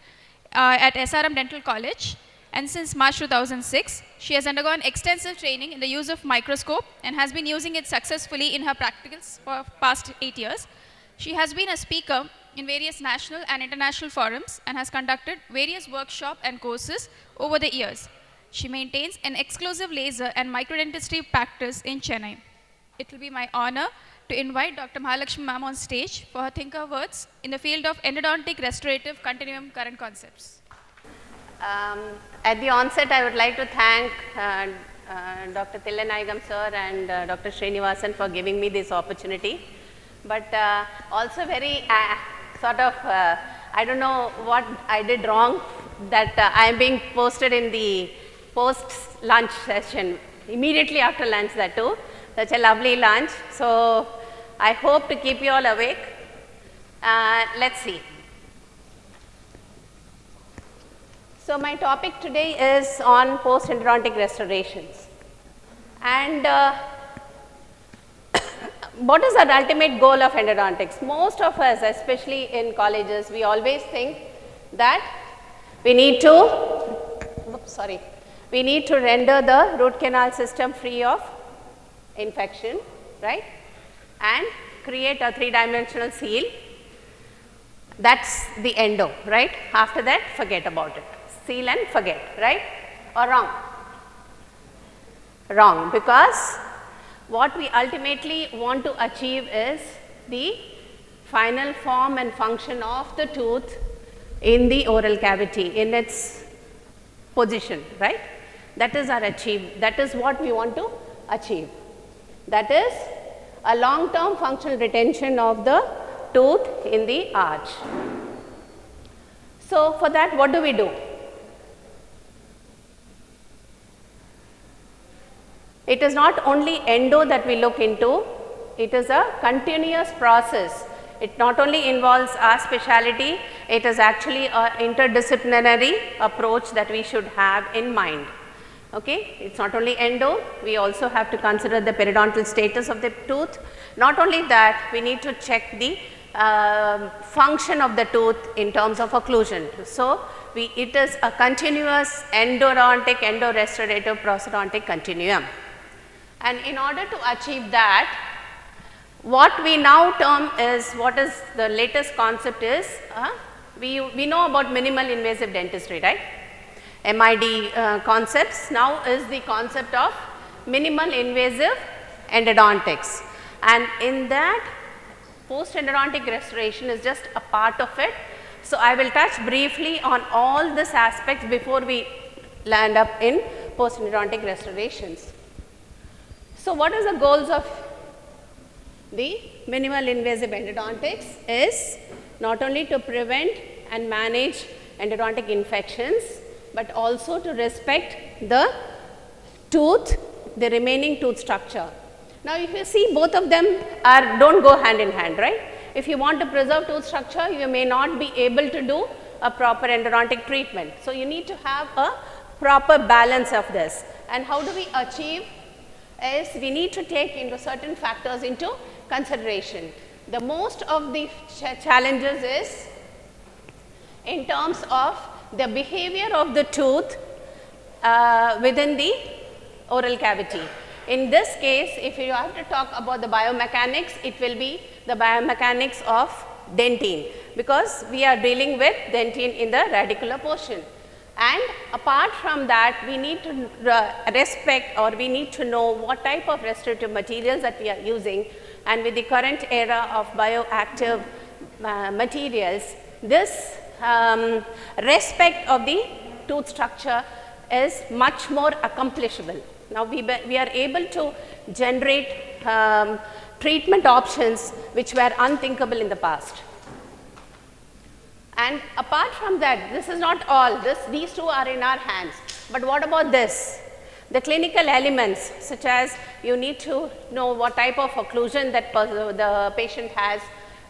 at SRM Dental College. And since March 2006, she has undergone extensive training in the use of microscope and has been using it successfully in her practicals for past 8 years. She has been a speaker in various national and international forums and has conducted various workshops and courses over the years. She maintains an exclusive laser and microdentistry practice in Chennai. It will be my honor to invite Dr. Mahalakshmi ma'am on stage for her thinker words in the field of endodontic restorative continuum current concepts. At the onset, I would like to thank Dr. Tilnaigam sir and Dr. Srinivasan for giving me this opportunity. But also very I don't know what I did wrong that I am being posted in the post-lunch session, immediately after lunch that too, such a lovely lunch. So I hope to keep you all awake. Let's see. So my topic today is on post-endodontic restorations. And what is the ultimate goal of endodontics? Most of us, especially in colleges, we always think that we need to, we need to render the root canal system free of infection, right? And create a three-dimensional seal. That's the endo, right? After that, forget about it. Seal and forget, right? Or wrong? Wrong, because what we ultimately want to achieve is the final form and function of the tooth in the oral cavity, in its position, right? That is that is what we want to achieve. That is a long-term functional retention of the tooth in the arch. So for that, what do we do? It is not only endo that we look into, it is a continuous process. It not only involves our specialty, it is actually an interdisciplinary approach that we should have in mind. Okay, it's not only endo, we also have to consider the periodontal status of the tooth. Not only that, we need to check the function of the tooth in terms of occlusion. So it is a continuous endodontic, endo-restorative prosthodontic continuum. And in order to achieve that, what we now term is, what is the latest concept is, we know about minimal invasive dentistry, right? MID concepts now is the concept of minimal invasive endodontics, and in that post endodontic restoration is just a part of it. So I will touch briefly on all these aspects before we land up in post endodontic restorations. So what is the goals of the minimal invasive endodontics is not only to prevent and manage endodontic infections, but also to respect the tooth, the remaining tooth structure. Now if you see, both of them don't go hand in hand, right? If you want to preserve tooth structure, you may not be able to do a proper endodontic treatment. So you need to have a proper balance of this. And how do we achieve is, we need to take into certain factors into consideration. The most of the challenges is in terms of the behavior of the tooth within the oral cavity. In this case, if you have to talk about the biomechanics, it will be the biomechanics of dentine, because we are dealing with dentine in the radicular portion. And apart from that, we need to respect, or we need to know what type of restorative materials that we are using. And with the current era of bioactive materials, this respect of the tooth structure is much more accomplishable. Now we are able to generate treatment options which were unthinkable in the past. And apart from that, this is not all, these two are in our hands. But what about this? The clinical elements, such as you need to know what type of occlusion that the patient has,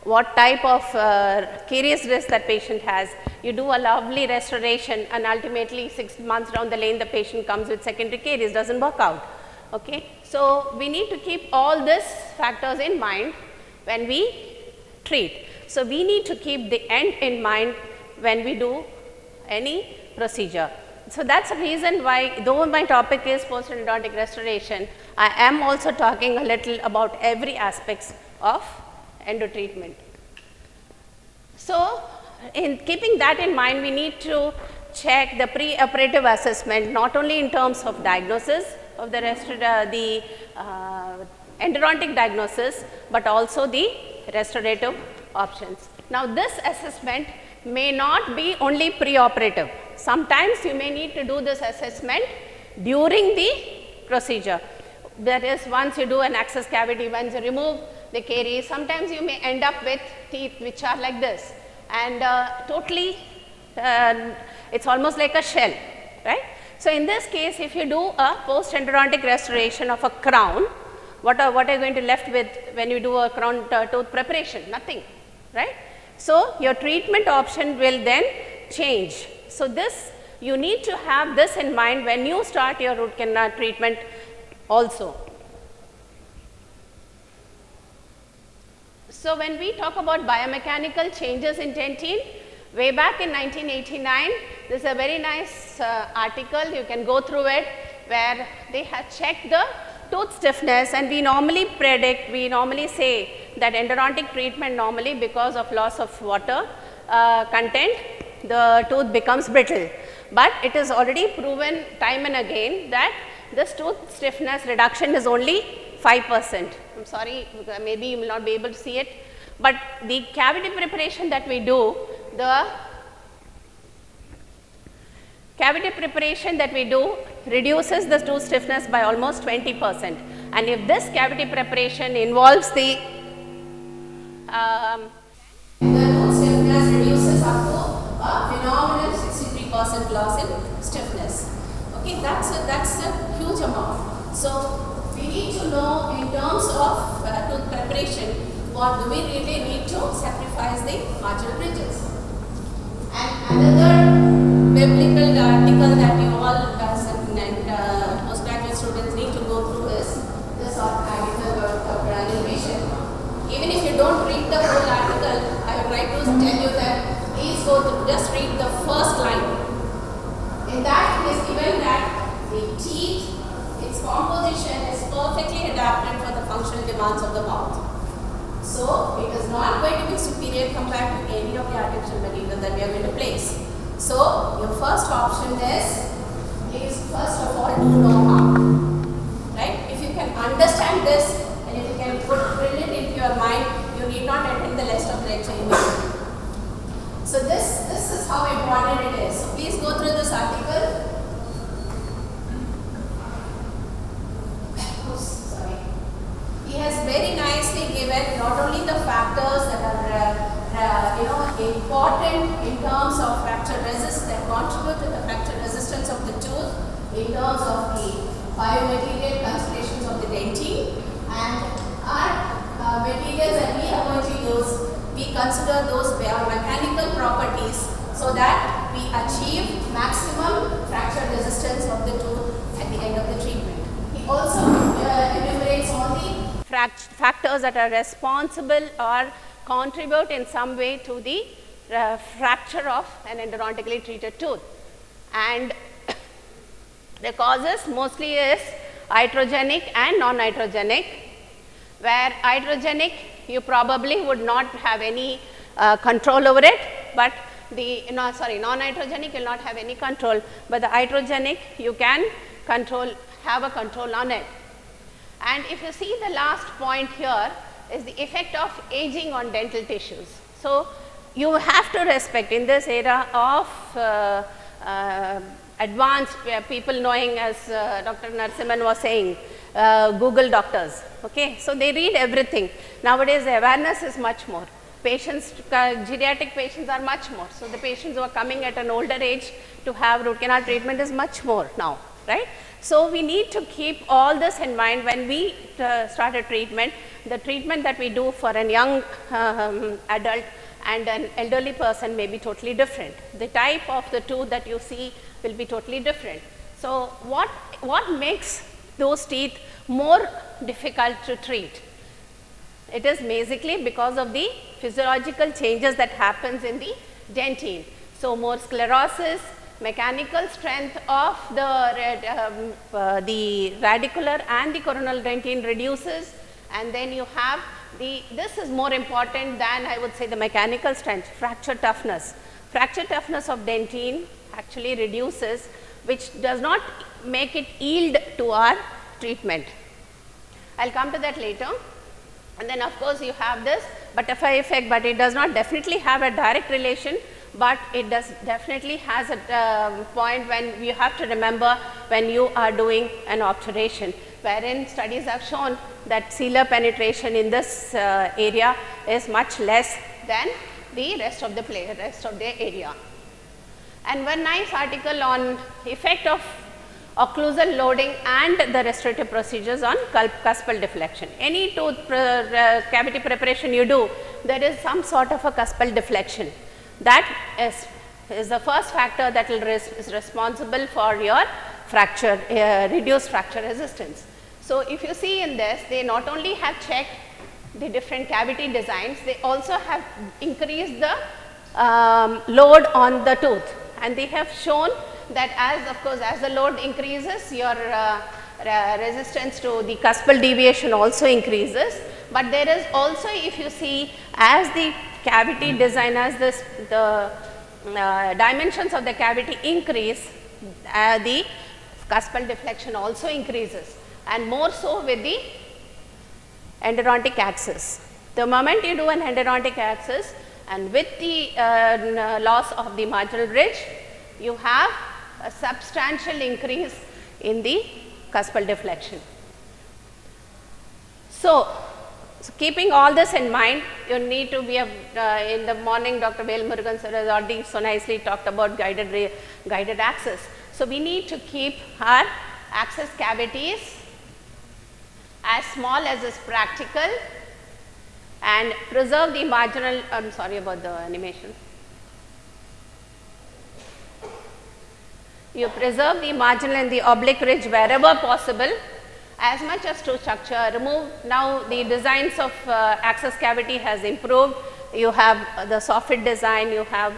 what type of caries risk that patient has. You do a lovely restoration and ultimately 6 months down the lane the patient comes with secondary caries, doesn't work out. Okay? So, we need to keep all these factors in mind when we treat. So, we need to keep the end in mind when we do any procedure. So, that is the reason why, though my topic is post-endodontic restoration, I am also talking a little about every aspects of endo treatment. So, in keeping that in mind, we need to check the pre-operative assessment, not only in terms of diagnosis of the endodontic diagnosis, but also the restorative options. Now, this assessment may not be only pre-operative. Sometimes you may need to do this assessment during the procedure. That is, once you do an access cavity, once you remove the caries, sometimes you may end up with teeth which are like this, and totally it's almost like a shell, right? So, in this case, if you do a post-endodontic restoration of a crown, what are you going to left with when you do a crown tooth preparation? Nothing, right? So, your treatment option will then change. So, this you need to have this in mind when you start your root canal treatment also. So, when we talk about biomechanical changes in dentine, way back in 1989, this is a very nice article, you can go through it, where they have checked the tooth stiffness, and we normally predict, we normally say that endodontic treatment normally, because of loss of water content, the tooth becomes brittle. But it is already proven time and again that this tooth stiffness reduction is only 5%. I am sorry, maybe you will not be able to see it, but the cavity preparation that we do, reduces the tooth stiffness by almost 20%. And if this cavity preparation involves the tooth stiffness reduces up to a phenomenal 63% loss in stiffness. Okay, that's a huge amount. So, we need to know in terms of tooth preparation, what do we really need to sacrifice the marginal bridges. And another biblical article that you all and postgraduate students need to go through is this article about Dr. Anil Vishen. Even if you don't read the whole article, I would like to tell you that please go through, just read the first line. In that it is given that the teeth, its composition is perfectly adapted for the functional demands of the mouth. So, it is not going to be superior compared to any of the artificial material that we are going to place. So, your first option is, please first of all do no harm, right? If you can understand this and if you can drill it into your mind, you need not attend the rest of the lecture immediately. So, this is how important it is. So, please go through this article. He has very nicely given not only the factors that are important in terms of fracture resistance, that contribute to the fracture resistance of the tooth, in terms of the biomaterial constitutions of the dentine, and our materials that we are going to use, we consider those biomechanical properties so that we achieve maximum fracture resistance of the tooth at the end of the treatment. He also enumerates all the factors that are responsible or contribute in some way to the fracture of an endodontically treated tooth. And the causes mostly is iatrogenic and non-iatrogenic, where iatrogenic you probably would not have any control over it, but non-iatrogenic you will not have any control, but the iatrogenic you can have a control on it. And if you see the last point here is the effect of aging on dental tissues. So, you have to respect in this era of advanced people knowing, as Dr. Narasimhan was saying, Google doctors. Okay, so they read everything. Nowadays the awareness is much more. Patients, geriatric patients are much more. So the patients who are coming at an older age to have root canal treatment is much more now, right? So we need to keep all this in mind when we start a treatment. The treatment that we do for a young adult and an elderly person may be totally different. The type of the tooth that you see will be totally different. So what makes those teeth more difficult to treat? It is basically because of the physiological changes that happens in the dentine. So more sclerosis, mechanical strength of the radicular and the coronal dentine reduces, and then you have this is more important than I would say the mechanical strength, fracture toughness. Fracture toughness of dentine actually reduces, which does not make it yield to our treatment. I'll come to that later. And then of course you have this butterfly effect, but it does not definitely have a direct relation, but it does definitely has a point when you have to remember when you are doing an obturation, wherein studies have shown that sealer penetration in this area is much less than the rest of the area. And one nice article on effect of occlusal loading and the restorative procedures on cuspal deflection. Any tooth cavity preparation you do, there is some sort of a cuspal deflection. That is the first factor that is responsible for your fracture, reduced fracture resistance. So if you see in this, they not only have checked the different cavity designs, they also have increased the load on the tooth, and they have shown that as of course as the load increases, your resistance to the cuspal deviation also increases. But there is also, if you see, as the cavity design, as the dimensions of the cavity increase, the cuspal deflection also increases, and more so with the endodontic axis. The moment you do an endodontic axis and with the loss of the marginal ridge, you have a substantial increase in the cuspal deflection. So keeping all this in mind, you need to be in the morning Dr. Velmurugan sir has already so nicely talked about guided access. So we need to keep our access cavities as small as is practical and preserve the marginal, I'm sorry about the animation. You preserve the marginal and the oblique ridge wherever possible, as much as tooth structure. Remove, now the designs of access cavity has improved. You have the soffit design, you have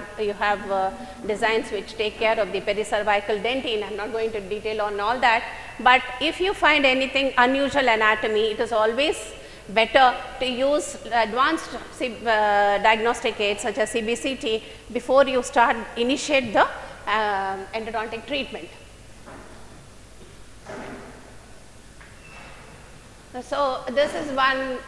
designs which take care of the pericervical dentine. I am not going to detail on all that, but if you find anything unusual anatomy, it is always better to use advanced diagnostic aids such as CBCT before you initiate the endodontic treatment. So this is one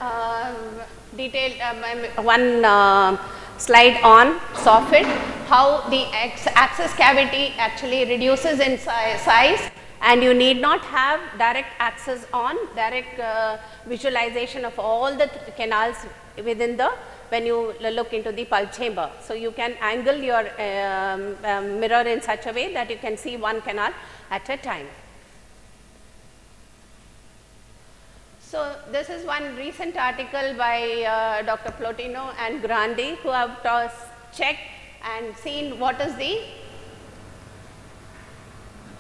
slide on soffit, how the access cavity actually reduces in size, and you need not have direct access on direct visualization of all the canals within the, when you look into the pulp chamber. So you can angle your mirror in such a way that you can see one canal at a time. So this is one recent article by Dr. Plotino and Grandi, who have checked and seen what is the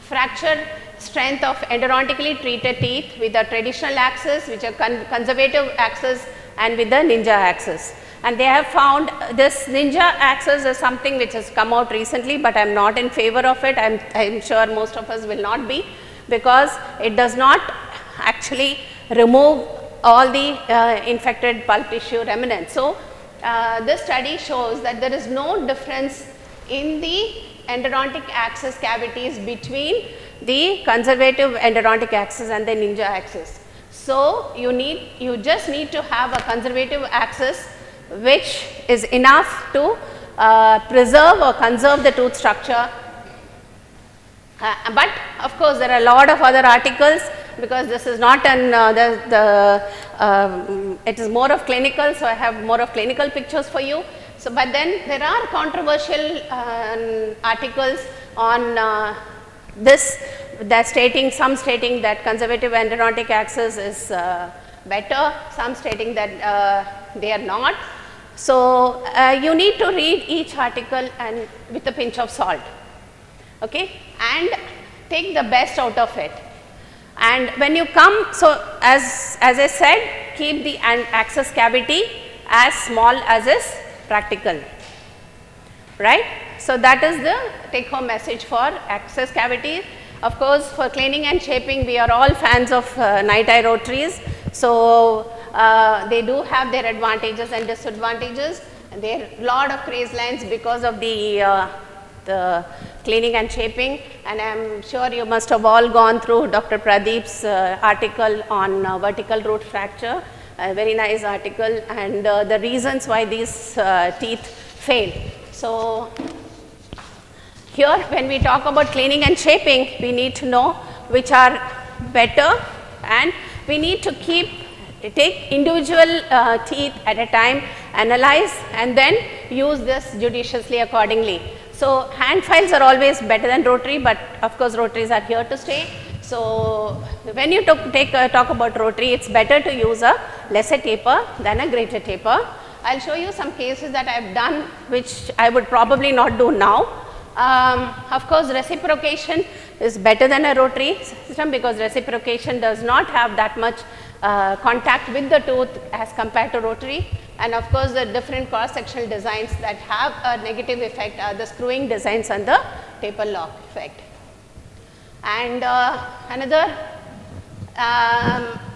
fracture strength of endodontically treated teeth with the traditional axis, which are conservative axis, and with the ninja axis. And they have found this ninja axis is something which has come out recently, but I am not in favor of it. I am sure most of us will not be, because it does not actually remove all the infected pulp tissue remnants. So this study shows that there is no difference in the endodontic axis cavities between the conservative endodontic axis and the ninja axis. So you just need to have a conservative axis which is enough to preserve or conserve the tooth structure. But of course there are a lot of other articles because this is not an, it is more of clinical, so I have more of clinical pictures for you. So, but then there are controversial articles on this, that stating, some stating that conservative endodontic axis is better, some stating that they are not. So, you need to read each article and with a pinch of salt, okay, and take the best out of it. And when you come, so as I said, keep the access cavity as small as is practical, right. So, that is the take home message for access cavity. Of course, for cleaning and shaping, we are all fans of night eye rotaries. So, they do have their advantages and disadvantages, and there are a lot of craze lines because of the cleaning and shaping, and I am sure you must have all gone through Dr. Pradeep's article on vertical root fracture, a very nice article, and the reasons why these teeth fail. So, here when we talk about cleaning and shaping, we need to know which are better, and we need to take individual teeth at a time, analyze, and then use this judiciously accordingly. So, hand files are always better than rotary, but of course, rotaries are here to stay. So, when you talk about rotary, it is better to use a lesser taper than a greater taper. I will show you some cases that I have done, which I would probably not do now. Of course, reciprocation is better than a rotary system, because reciprocation does not have that much contact with the tooth as compared to rotary, and of course, the different cross sectional designs that have a negative effect are the screwing designs and the taper lock effect. And another,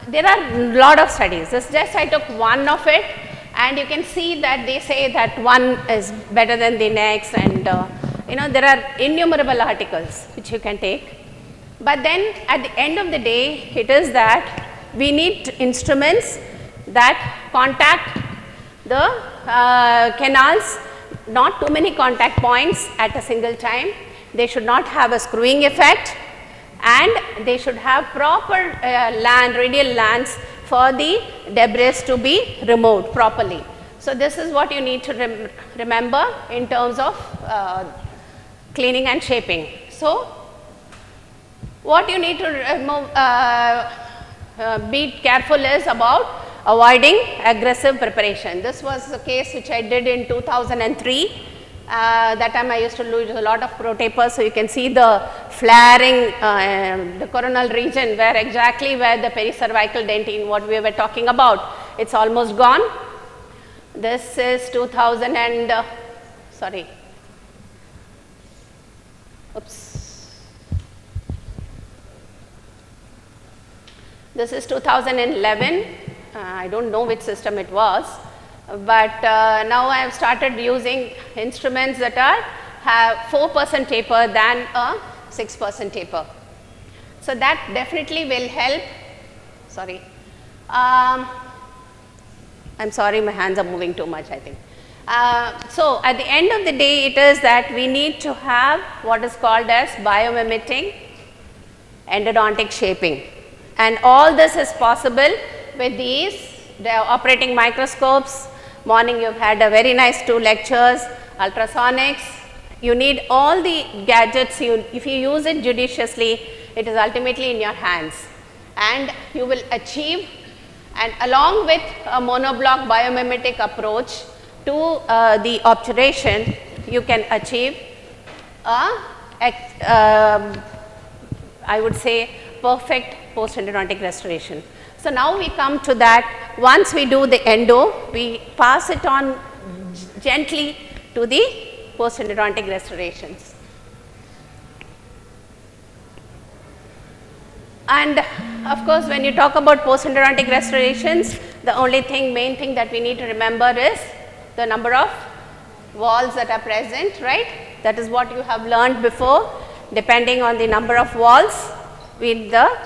there are a lot of studies. This just I took one of it, and you can see that they say that one is better than the next, and you know, there are innumerable articles which you can take. But then at the end of the day, it is that we need instruments that contact the canals, not too many contact points at a single time. They should not have a screwing effect, and they should have proper radial lands for the debris to be removed properly. So, this is what you need to remember in terms of cleaning and shaping. So, what you need to be careful is about avoiding aggressive preparation. This was a case which I did in 2003. That time I used to use a lot of pro tapers, so you can see the flaring, the coronal region where exactly where the pericervical dentine, what we were talking about, it's almost gone. This is 2000 and, sorry, oops. This is 2011, I do not know which system it was, but now I have started using instruments that have 4% taper than a 6% taper. So, that definitely will help, sorry, I am sorry, my hands are moving too much, I think. So, at the end of the day, it is that we need to have what is called as biomimicking endodontic shaping, and all this is possible with these operating microscopes. Morning you have had a very nice 2 lectures, ultrasonics. You need all the gadgets, if you use it judiciously, it is ultimately in your hands, and you will achieve, and along with a monoblock biomimetic approach to the obturation, you can achieve I would say perfect post-endodontic restoration. So, now we come to that, once we do the endo, we pass it on gently to the post-endodontic restorations. And of course, when you talk about post-endodontic restorations, the only thing, main thing that we need to remember is the number of walls that are present, right? That is what you have learned before. Depending on the number of walls with the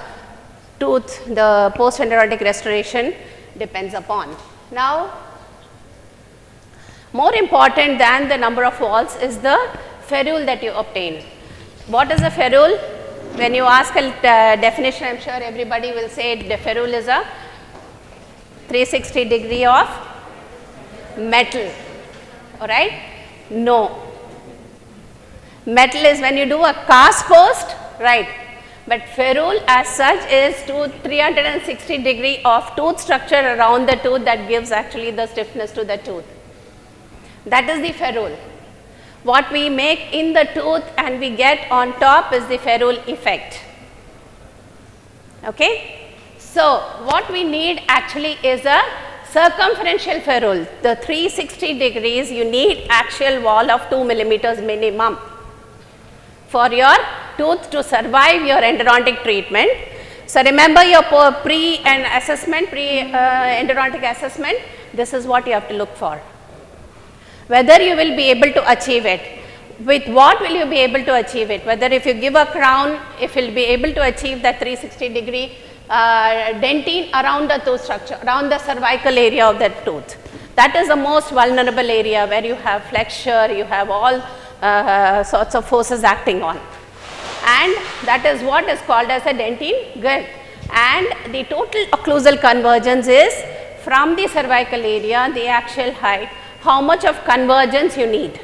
tooth, the post-endodontic restoration depends upon. Now, more important than the number of walls is the ferrule that you obtain. What is a ferrule? When you ask a definition, I am sure everybody will say the ferrule is a 360 degree of metal, alright? No. Metal is when you do a cast post, right? But ferrule as such is to 360 degree of tooth structure around the tooth that gives actually the stiffness to the tooth. That is the ferrule. What we make in the tooth and we get on top is the ferrule effect. Okay? So, what we need actually is a circumferential ferrule. The 360 degrees you need axial wall of 2 millimeters minimum for your tooth to survive your endodontic treatment. So, remember your endodontic assessment, this is what you have to look for. Whether you will be able to achieve it, with what will you be able to achieve it, whether if you give a crown, if you will be able to achieve that 360 degree dentine around the tooth structure, around the cervical area of the tooth. That is the most vulnerable area where you have flexure, you have all sorts of forces acting on, and that is what is called as a dentine grid. And the total occlusal convergence is from the cervical area, the axial height, how much of convergence you need.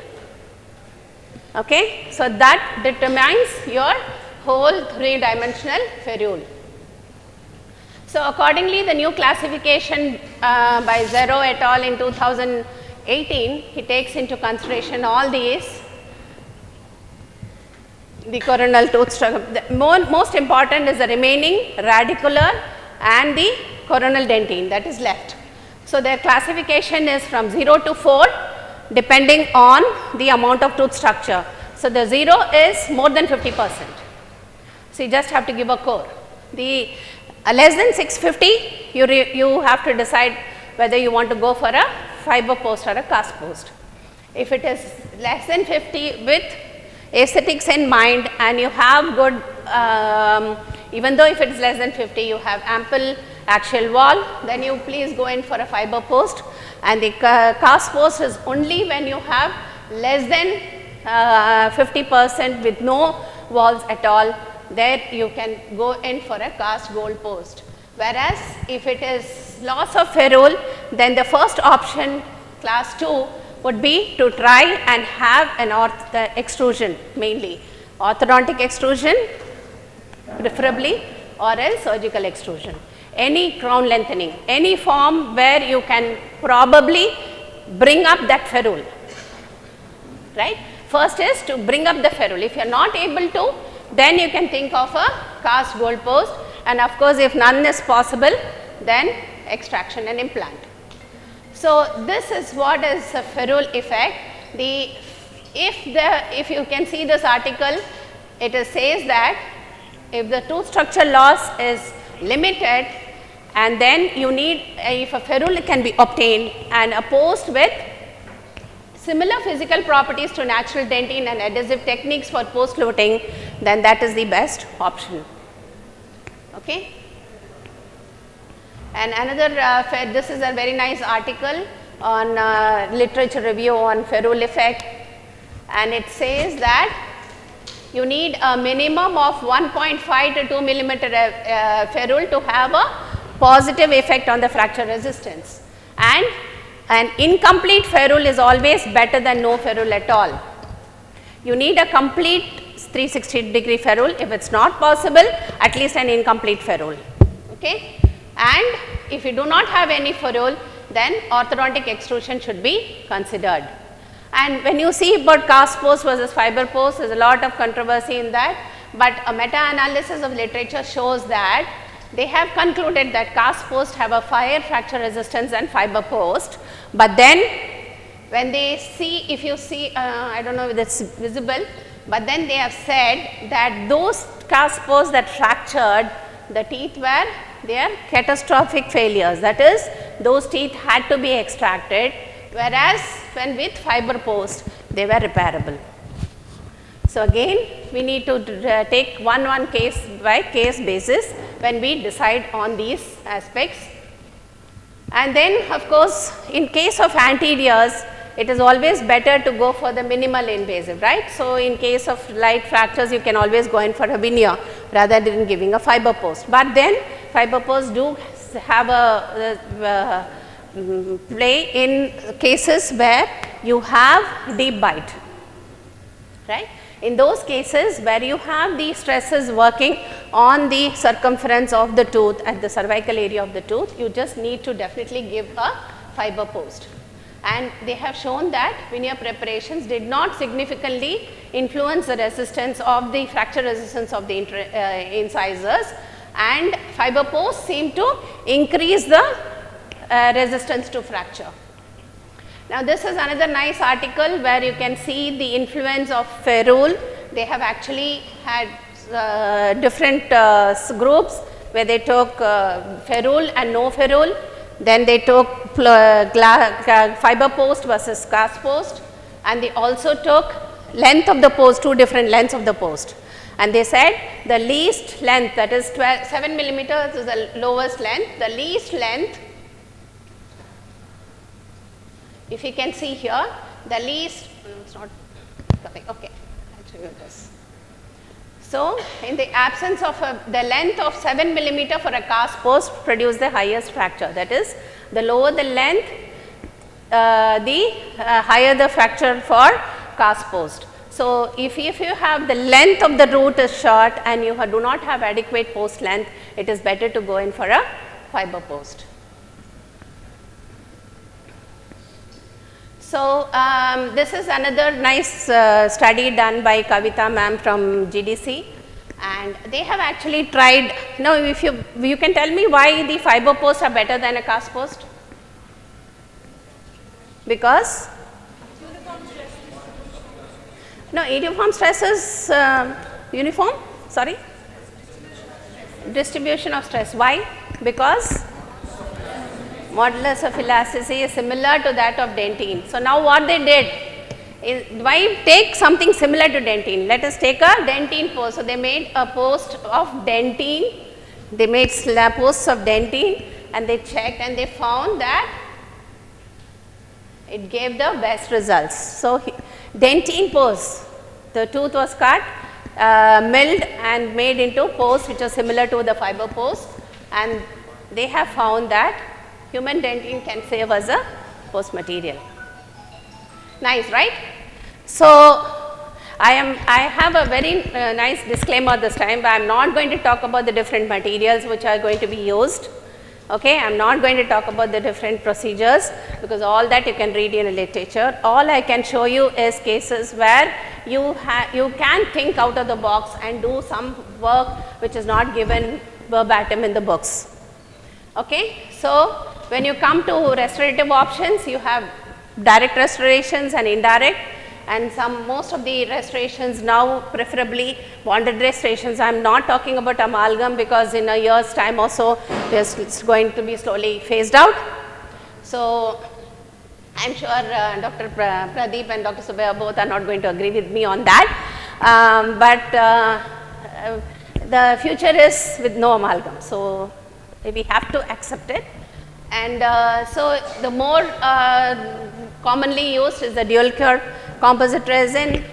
Okay? So, that determines your whole 3-dimensional ferrule. So, accordingly the new classification by Zero et al. In 2018, he takes into consideration all these. The coronal tooth structure, the most important is the remaining radicular and the coronal dentine that is left. So, their classification is from 0 to 4 depending on the amount of tooth structure. So, the 0 is more than 50%. So, you just have to give a core. The less than 650, you have to decide whether you want to go for a fiber post or a cast post. If it is less than 50 with aesthetics in mind and you have good, even though if it is less than 50 you have ample axial wall, then you please go in for a fiber post, and the cast post is only when you have less than 50% with no walls at all, there you can go in for a cast gold post. Whereas, if it is loss of ferrule, then the first option class 2 would be to try and have an extrusion, mainly orthodontic extrusion preferably, or else surgical extrusion. Any crown lengthening, any form where you can probably bring up that ferrule, right. First is to bring up the ferrule. If you are not able to, then you can think of a cast gold post, and of course, if none is possible, then extraction and implant. So, this is what is a ferrule effect. If you can see this article, it says that if the tooth structure loss is limited, and then you need, if a ferrule can be obtained and a post with similar physical properties to natural dentine and adhesive techniques for post loading, then that is the best option. Okay. And another, this is a very nice article on literature review on ferrule effect, and it says that you need a minimum of 1.5 to 2 millimeter ferrule to have a positive effect on the fracture resistance, and an incomplete ferrule is always better than no ferrule at all. You need a complete 360 degree ferrule. If it is not possible, at least an incomplete ferrule. Okay. And if you do not have any ferrule, then orthodontic extrusion should be considered. And when you see about cast post versus fiber post, there is a lot of controversy in that, but a meta-analysis of literature shows that they have concluded that cast post have a higher fracture resistance than fiber post, but then when they see, if you see, I do not know if it is visible, but then they have said that those cast posts that fractured, the teeth were their catastrophic failures, that is, those teeth had to be extracted, whereas when with fiber post they were repairable. So, again we need to take one case by case basis when we decide on these aspects. And then of course, in case of anteriors, it is always better to go for the minimal invasive, right. So, in case of light fractures, you can always go in for a veneer, rather than giving a fiber post. But then fiber posts do have a play in cases where you have deep bite, right. In those cases where you have the stresses working on the circumference of the tooth at the cervical area of the tooth, you just need to definitely give a fiber post. And they have shown that veneer preparations did not significantly influence the resistance of the fracture resistance of the incisors, and fiber posts seem to increase the resistance to fracture. Now, this is another nice article where you can see the influence of ferrule. They have actually had different groups where they took ferrule and no ferrule. Then they took fiber post versus cast post, and they also took length of the post, two different lengths of the post. And they said the least length, that is 7 millimeters is the lowest length, the least length, if you can see here, the least, it's not coming, okay, I'll show you this. So, in the absence of the length of 7 millimeter for a cast post produce the highest fracture, that is the lower the length, the higher the fracture for cast post. So, if you have the length of the root is short and you do not have adequate post length, it is better to go in for a fiber post. So, this is another nice study done by Kavita ma'am from GDC, and they have actually tried. Now, if you can tell me why the fiber posts are better than a cast post? Because no, uniform stress is uniform, sorry, distribution of stress. Why? Because modulus of elasticity is similar to that of dentine. So, now what they did is, why take something similar to dentine? Let us take a dentine post. So, they made a post of dentine, they made posts of dentine, and they checked and they found that it gave the best results. So, dentine post, the tooth was cut, milled and made into posts which are similar to the fiber post, and they have found that human dentine can save as a post material. Nice, right? So, I have a very nice disclaimer this time, but I am not going to talk about the different materials which are going to be used. Okay, I am not going to talk about the different procedures, because all that you can read in a literature. All I can show you is cases where you can think out of the box and do some work which is not given verbatim in the books. Okay, so when you come to restorative options, you have direct restorations and indirect, and most of the restorations now preferably bonded restorations. I am not talking about amalgam, because in a year's time or so it's going to be slowly phased out. So, I am sure Dr. Pradeep and Dr. Subbiah both are not going to agree with me on that, but the future is with no amalgam. So, we have to accept it. And so, the more commonly used is the dual cure composite resin.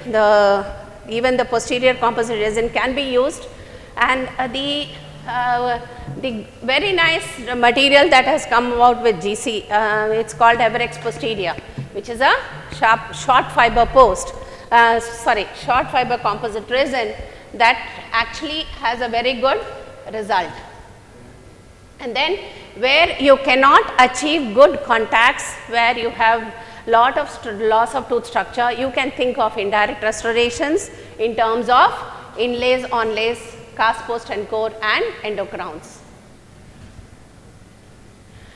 Even the posterior composite resin can be used, and the very nice material that has come out with GC, it's called Everex posterior, which is a short fiber composite resin that actually has a very good result. And then where you cannot achieve good contacts, where you have lot of loss of tooth structure, you can think of indirect restorations in terms of inlays, onlays, cast post and core, and endocrowns.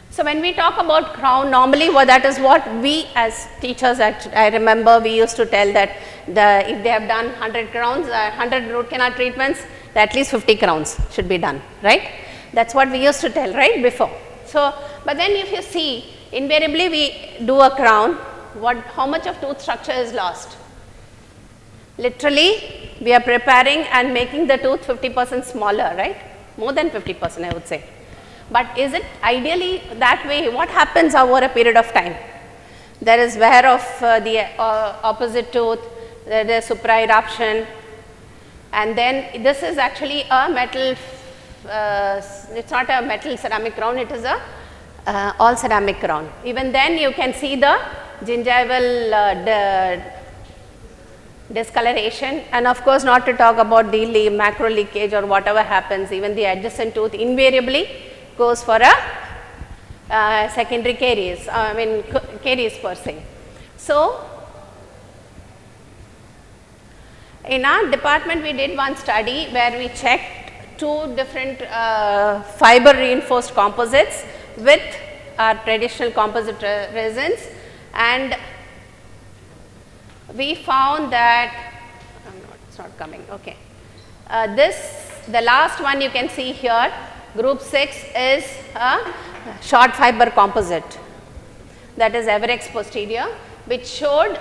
So, when we talk about crown, normally that is what we as teachers, I remember we used to tell that if they have done 100 crowns, 100 root canal treatments, at least 50 crowns should be done, right? That is what we used to tell, right, before. So, but then if you see, invariably we do a crown, how much of tooth structure is lost? Literally, we are preparing and making the tooth 50% smaller, right? More than 50%, I would say. But is it ideally that way? What happens over a period of time? There is wear of the opposite tooth, there is supra eruption, And then this is actually a metal, it's not a metal ceramic crown, it is a all ceramic crown. Even then you can see the gingival discoloration, and of course not to talk about the macro leakage or whatever happens, even the adjacent tooth invariably goes for a secondary caries, caries per se. So, in our department we did one study where we checked 2 different fiber reinforced composites with our traditional composite resins, and we found that, it's not coming, okay. The last one you can see here, group 6 is a short fiber composite, that is Everex posterior, which showed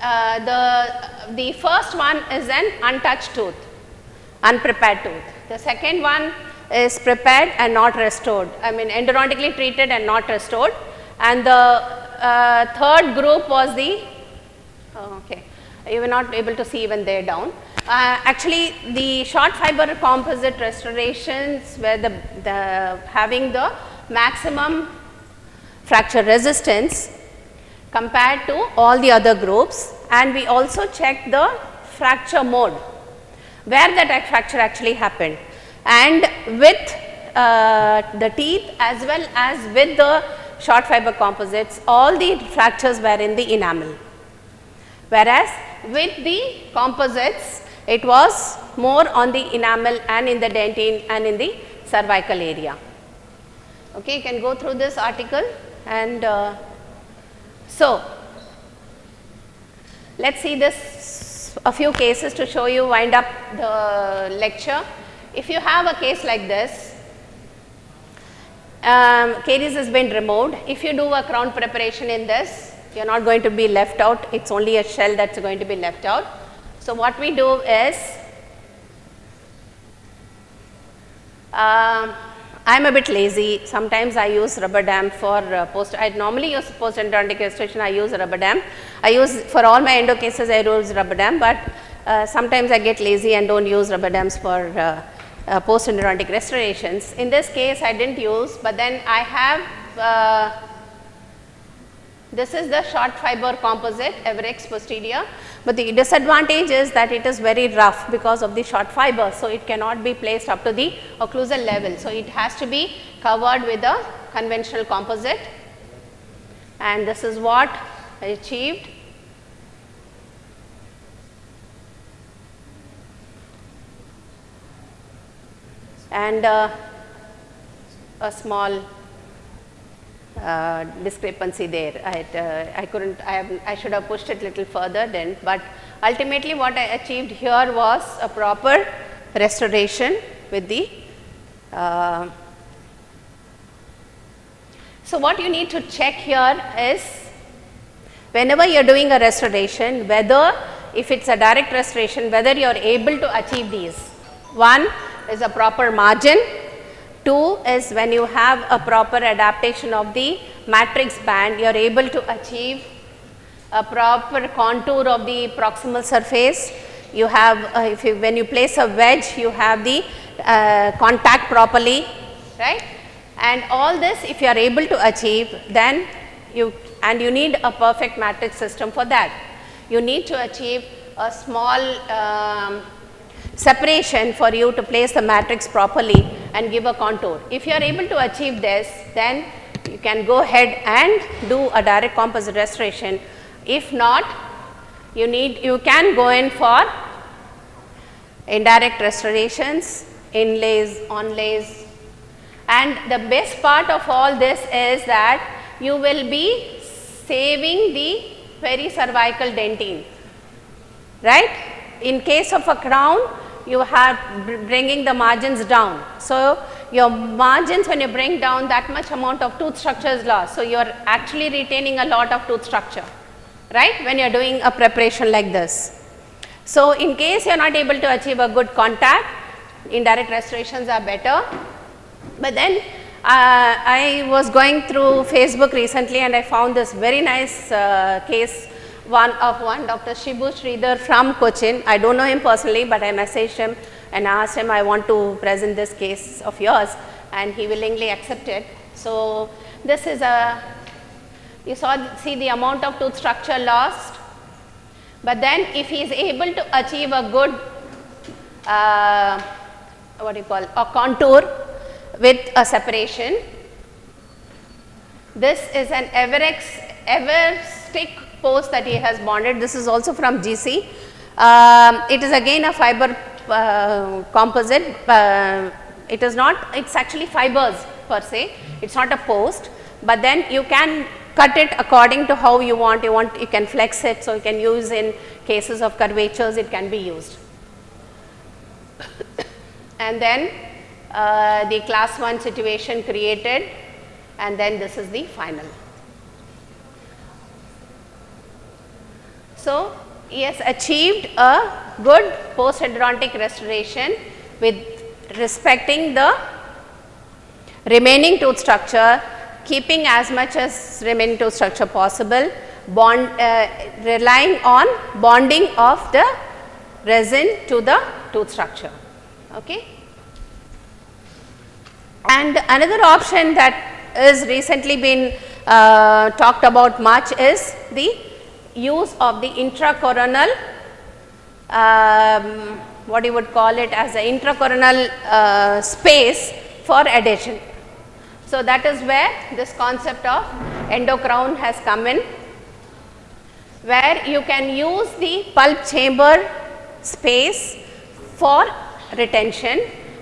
the first one is an untouched tooth, unprepared tooth. The second one is prepared and not restored, endodontically treated and not restored, and the third group was the, you were not able to see even there down. Actually the short fiber composite restorations were having the maximum fracture resistance compared to all the other groups, and we also checked the fracture mode where that fracture actually happened, and with the teeth as well as with the short fiber composites, all the fractures were in the enamel, whereas with the composites it was more on the enamel and in the dentine and in the cervical area. Okay, you can go through this article, and so let's see this, a few cases to show you, wind up the lecture. If you have a case like this, caries has been removed. If you do a crown preparation in this, you are not going to be left out, it is only a shell that is going to be left out. So what we do is, I am a bit lazy, sometimes I use rubber dam for I normally use post endodontic restoration, I use rubber dam. I use, for all my endo cases I use rubber dam, but sometimes I get lazy and don't use rubber dams for post endodontic restorations. In this case I did not use, but then I have, this is the short fiber composite Everex posterior, but the disadvantage is that it is very rough because of the short fiber. So, it cannot be placed up to the occlusal level. So, it has to be covered with a conventional composite, and this is what I achieved. And a small discrepancy there. I couldn't, I should have pushed it little further then, but ultimately what I achieved here was a proper restoration with the. So, what you need to check here is, whenever you are doing a restoration, whether if it is a direct restoration, whether you are able to achieve these. One is a proper margin. 2 is when you have a proper adaptation of the matrix band, you are able to achieve a proper contour of the proximal surface. You have, when you place a wedge, you have the contact properly, right? And all this, if you are able to achieve, then you need a perfect matrix system for that. You need to achieve a small separation for you to place the matrix properly and give a contour. If you are able to achieve this, then you can go ahead and do a direct composite restoration. If not, you can go in for indirect restorations, inlays, onlays, and the best part of all this is that you will be saving the pericervical dentine, right? In case of a crown, you have bringing the margins down. So, your margins, when you bring down, that much amount of tooth structure is lost. So, you are actually retaining a lot of tooth structure, right, when you are doing a preparation like this. So, in case you are not able to achieve a good contact, indirect restorations are better. But then I was going through Facebook recently and I found this very nice case one Dr. Shibu Sridhar from Cochin. I don't know him personally, but I messaged him and asked him, I want to present this case of yours, and he willingly accepted. So this is you see the amount of tooth structure lost, but then if he is able to achieve a good a contour with a separation. This is an Everstick post that he has bonded. This is also from GC. It is again a fiber composite. It is not, it's actually fibers per se. It's not a post, but then you can cut it according to how you want. You can flex it, so you can use in cases of curvatures, it can be used. And then the class 1 situation created, and then this is the final. So he has achieved a good post-endodontic restoration with respecting the remaining tooth structure, keeping as much as remaining tooth structure possible, relying on bonding of the resin to the tooth structure. Okay. And another option that is recently been talked about much is the use of the intracoronal, what you would call it as an intracoronal space for adhesion. So that is where this concept of endocrown has come in, where you can use the pulp chamber space for retention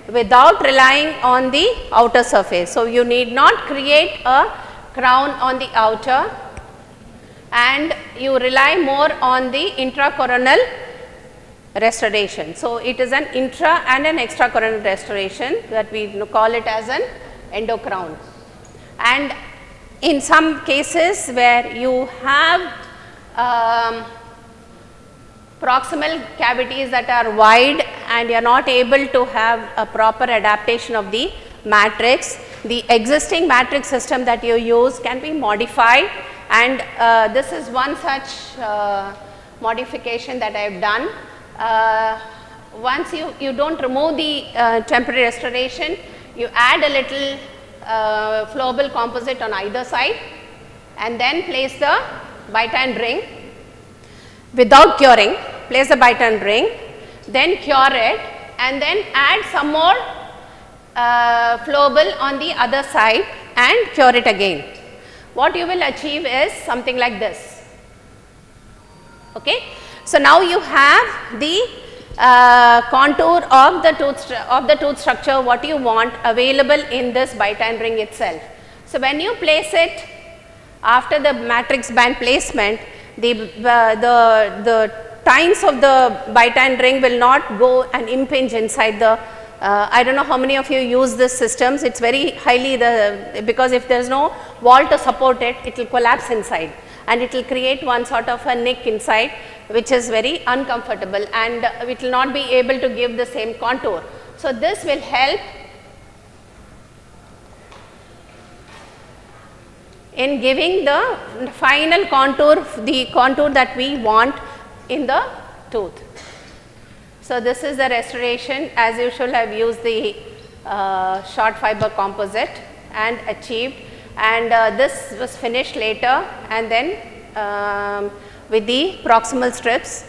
without relying on the outer surface. So you need not create a crown on the outer, and you rely more on the intracoronal restoration. So it is an intra and an extracoronal restoration that we call it as an endocrown. And in some cases where you have proximal cavities that are wide and you are not able to have a proper adaptation of the matrix, the existing matrix system that you use can be modified, and this is one such modification that I have done. Once you do not remove the temporary restoration, you add a little flowable composite on either side and then place the Bitan ring without curing, place the Bitan ring, then cure it, and then add some more flowable on the other side and cure it again. What you will achieve is something like this. Okay. So now you have the contour of the tooth structure what you want available in this Bitan ring itself. So when you place it after the matrix band placement, the tines of the Bitan ring will not go and impinge inside the I do not know how many of you use this systems. It is very highly because if there is no wall to support it, it will collapse inside and it will create one sort of a nick inside, which is very uncomfortable, and it will not be able to give the same contour. So this will help in giving the final contour, the contour that we want in the tooth. So this is the restoration. As usual, I have used the short fiber composite and achieved, and this was finished later, and then with the proximal strips,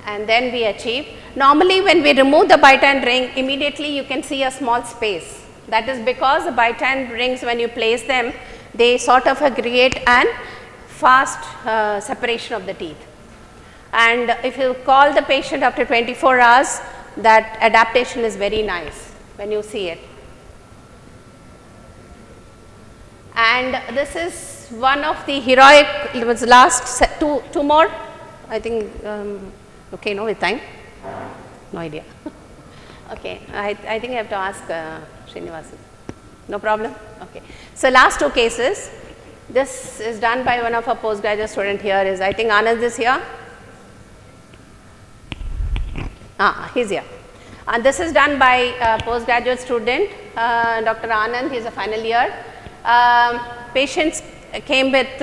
and then we achieved. Normally when we remove the Bitan ring, immediately you can see a small space. That is because the Bitan rings, when you place them, they sort of create an fast separation of the teeth. And if you call the patient after 24 hours, that adaptation is very nice when you see it. And this is one of the heroic, it was last two more, I think, okay, no, with time, no idea. Okay, I think I have to ask Srinivasan. No problem? Okay. So last two cases, this is done by one of our postgraduate student here is, I think Anand is here. He's here. And this is done by a postgraduate student, Dr. Anand, he is a final year. Patients came with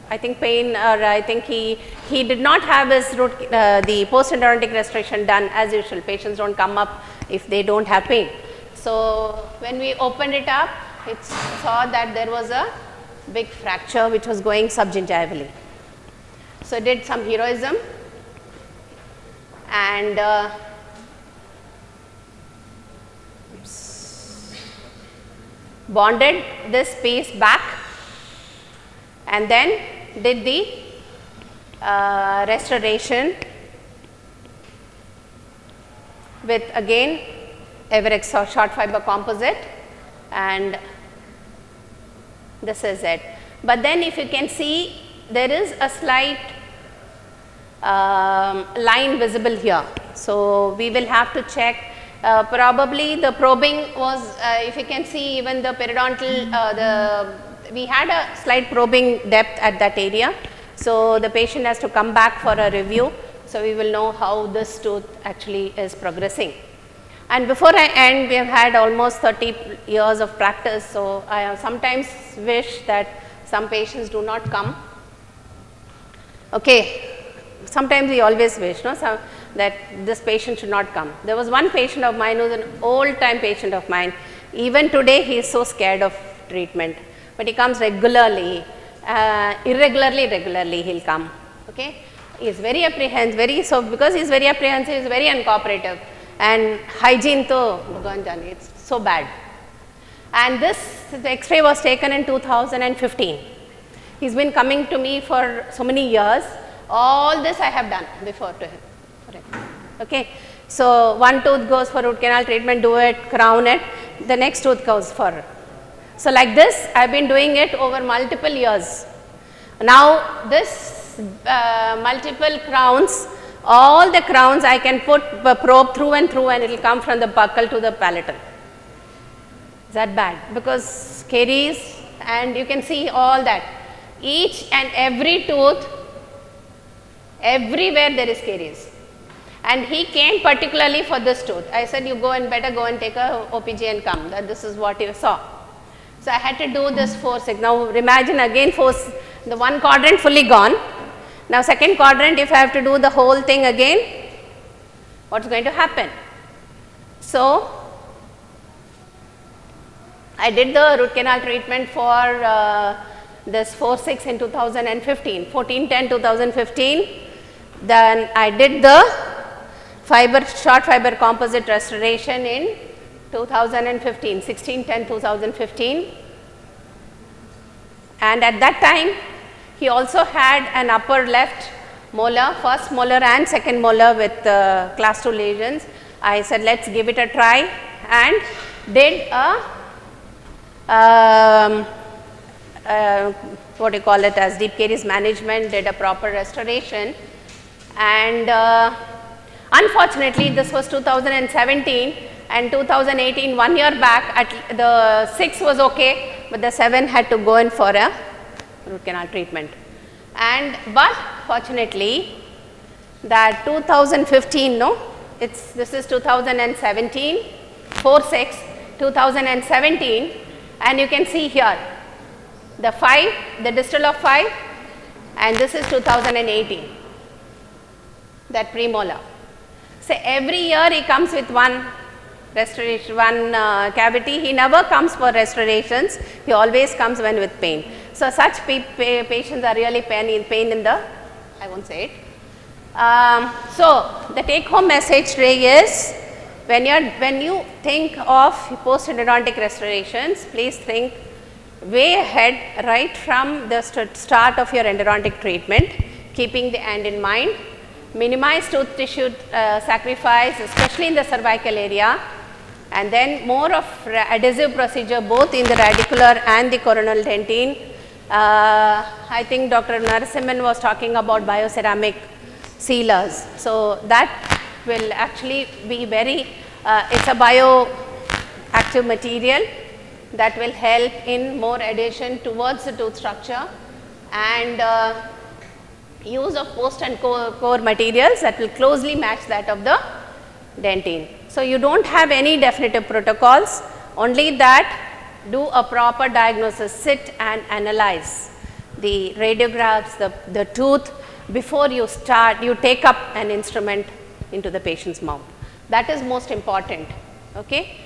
I think pain, or I think he did not have his the post-endodontic restoration done as usual. Patients don't come up if they don't have pain. So when we opened it up, it saw that there was a big fracture which was going subgingivally. So did some heroism and bonded this piece back and then did the restoration with again Everex or short fiber composite, and this is it. But then if you can see, there is a slight line visible here. So we will have to check. Probably the probing was, if you can see even the periodontal, we had a slight probing depth at that area. So the patient has to come back for a review. So we will know how this tooth actually is progressing. And before I end, we have had almost 30 years of practice. So I sometimes wish that some patients do not come. Okay, sometimes we always wish, no, that this patient should not come. There was one patient of mine who was an old time patient of mine. Even today he is so scared of treatment, but he comes regularly, regularly he will come. Okay, he is very apprehensive, so because he is very apprehensive, he is very uncooperative, and hygiene to it's so bad. And the X-ray was taken in 2015. He's been coming to me for so many years. All this I have done before to him. Okay, so one tooth goes for root canal treatment, do it, crown it. The next tooth goes for. So like this, I've been doing it over multiple years. Now this multiple crowns, all the crowns I can put a probe through and through, and it will come from the buccal to the palatal. Is that bad? Because caries, and you can see all that. Each and every tooth, everywhere there is caries. And he came particularly for this tooth. I said, you better go and take a OPG and come. That this is what you saw. So I had to do this 4-6. Now imagine again the one quadrant fully gone. Now second quadrant, if I have to do the whole thing again, what's going to happen? So I did the root canal treatment for this 4-6 in 2015, 14-10 2015. Then I did the short fiber composite restoration in 2015, 16-10 2015. And at that time, he also had an upper left molar, first molar and second molar with class 2 lesions. I said, let's give it a try, and did a what do you call it, as deep caries management, did a proper restoration. And unfortunately, this was 2017, and 2018, 1 year back, the 6 was okay, but the 7 had to go in for a root canal treatment. But fortunately, that 2015, no, this is 2017, 4-6, 2017, and you can see here the 5, the distal of 5, and this is 2018, that premolar. So every year he comes with one restoration, one cavity. He never comes for restorations. He always comes when with pain. So such patients are really pain in the, I won't say it. So the take home message today is, when you think of post-endodontic restorations, please think way ahead, right from the start of your endodontic treatment, keeping the end in mind. Minimize tooth tissue sacrifice, especially in the cervical area, and then more of adhesive procedure both in the radicular and the coronal dentine. I think Dr. Narasimhan was talking about bioceramic sealers. So that will actually be very, it's a bioactive material that will help in more adhesion towards the tooth structure, and use of post and core materials that will closely match that of the dentine. So you don't have any definitive protocols, only that do a proper diagnosis, sit and analyze. the radiographs, the tooth, before you start, you take up an instrument into the patient's mouth. That is most important, okay?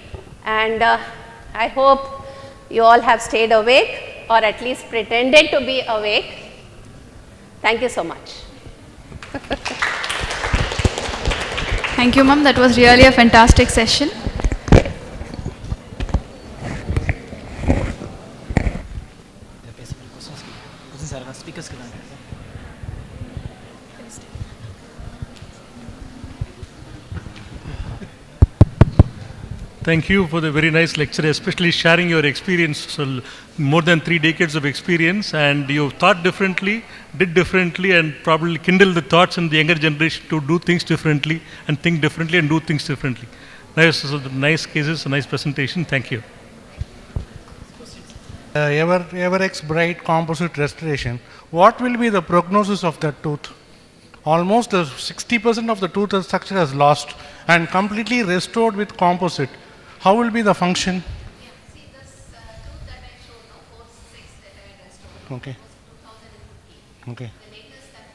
And I hope you all have stayed awake, or at least pretended to be awake. Thank you so much. Thank you, ma'am. That was really a fantastic session. Thank you for the very nice lecture, especially sharing your experience, so more than 3 decades of experience, and you thought differently, did differently, and probably kindled the thoughts in the younger generation to do things differently and think differently and do things differently. Nice cases, a nice presentation. Thank you. Everex Bright composite restoration. What will be the prognosis of that tooth? Almost 60% of the tooth structure has lost and completely restored with composite. How will be the function? Yeah, see this tooth that I showed, no, 4, 6 that I had restored, Okay. was 2015. Okay. The latest that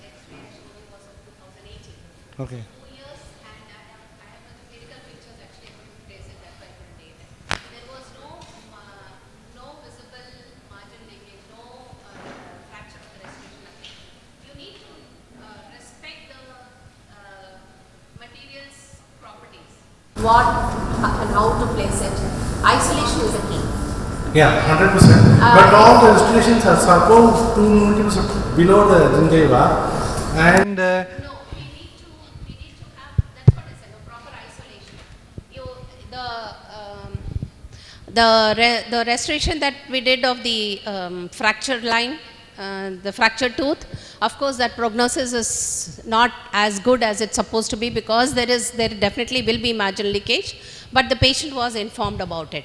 X-ray I showed you was of 2018. Okay. 2 years, and I have the clinical pictures actually took place in that particular date. There was no visible margin leakage, no fracture of the restoration, nothing. You need to respect the material's properties. What and how to place it. Isolation is a key. Yeah, 100%. But all the restorations are supposed 2 millimeters below the gingiva, and No, we need to have, that's what I said, a proper isolation. The restoration that we did of the fracture line, the fractured tooth, of course that prognosis is not as good as it's supposed to be, because there definitely will be marginal leakage, but the patient was informed about it.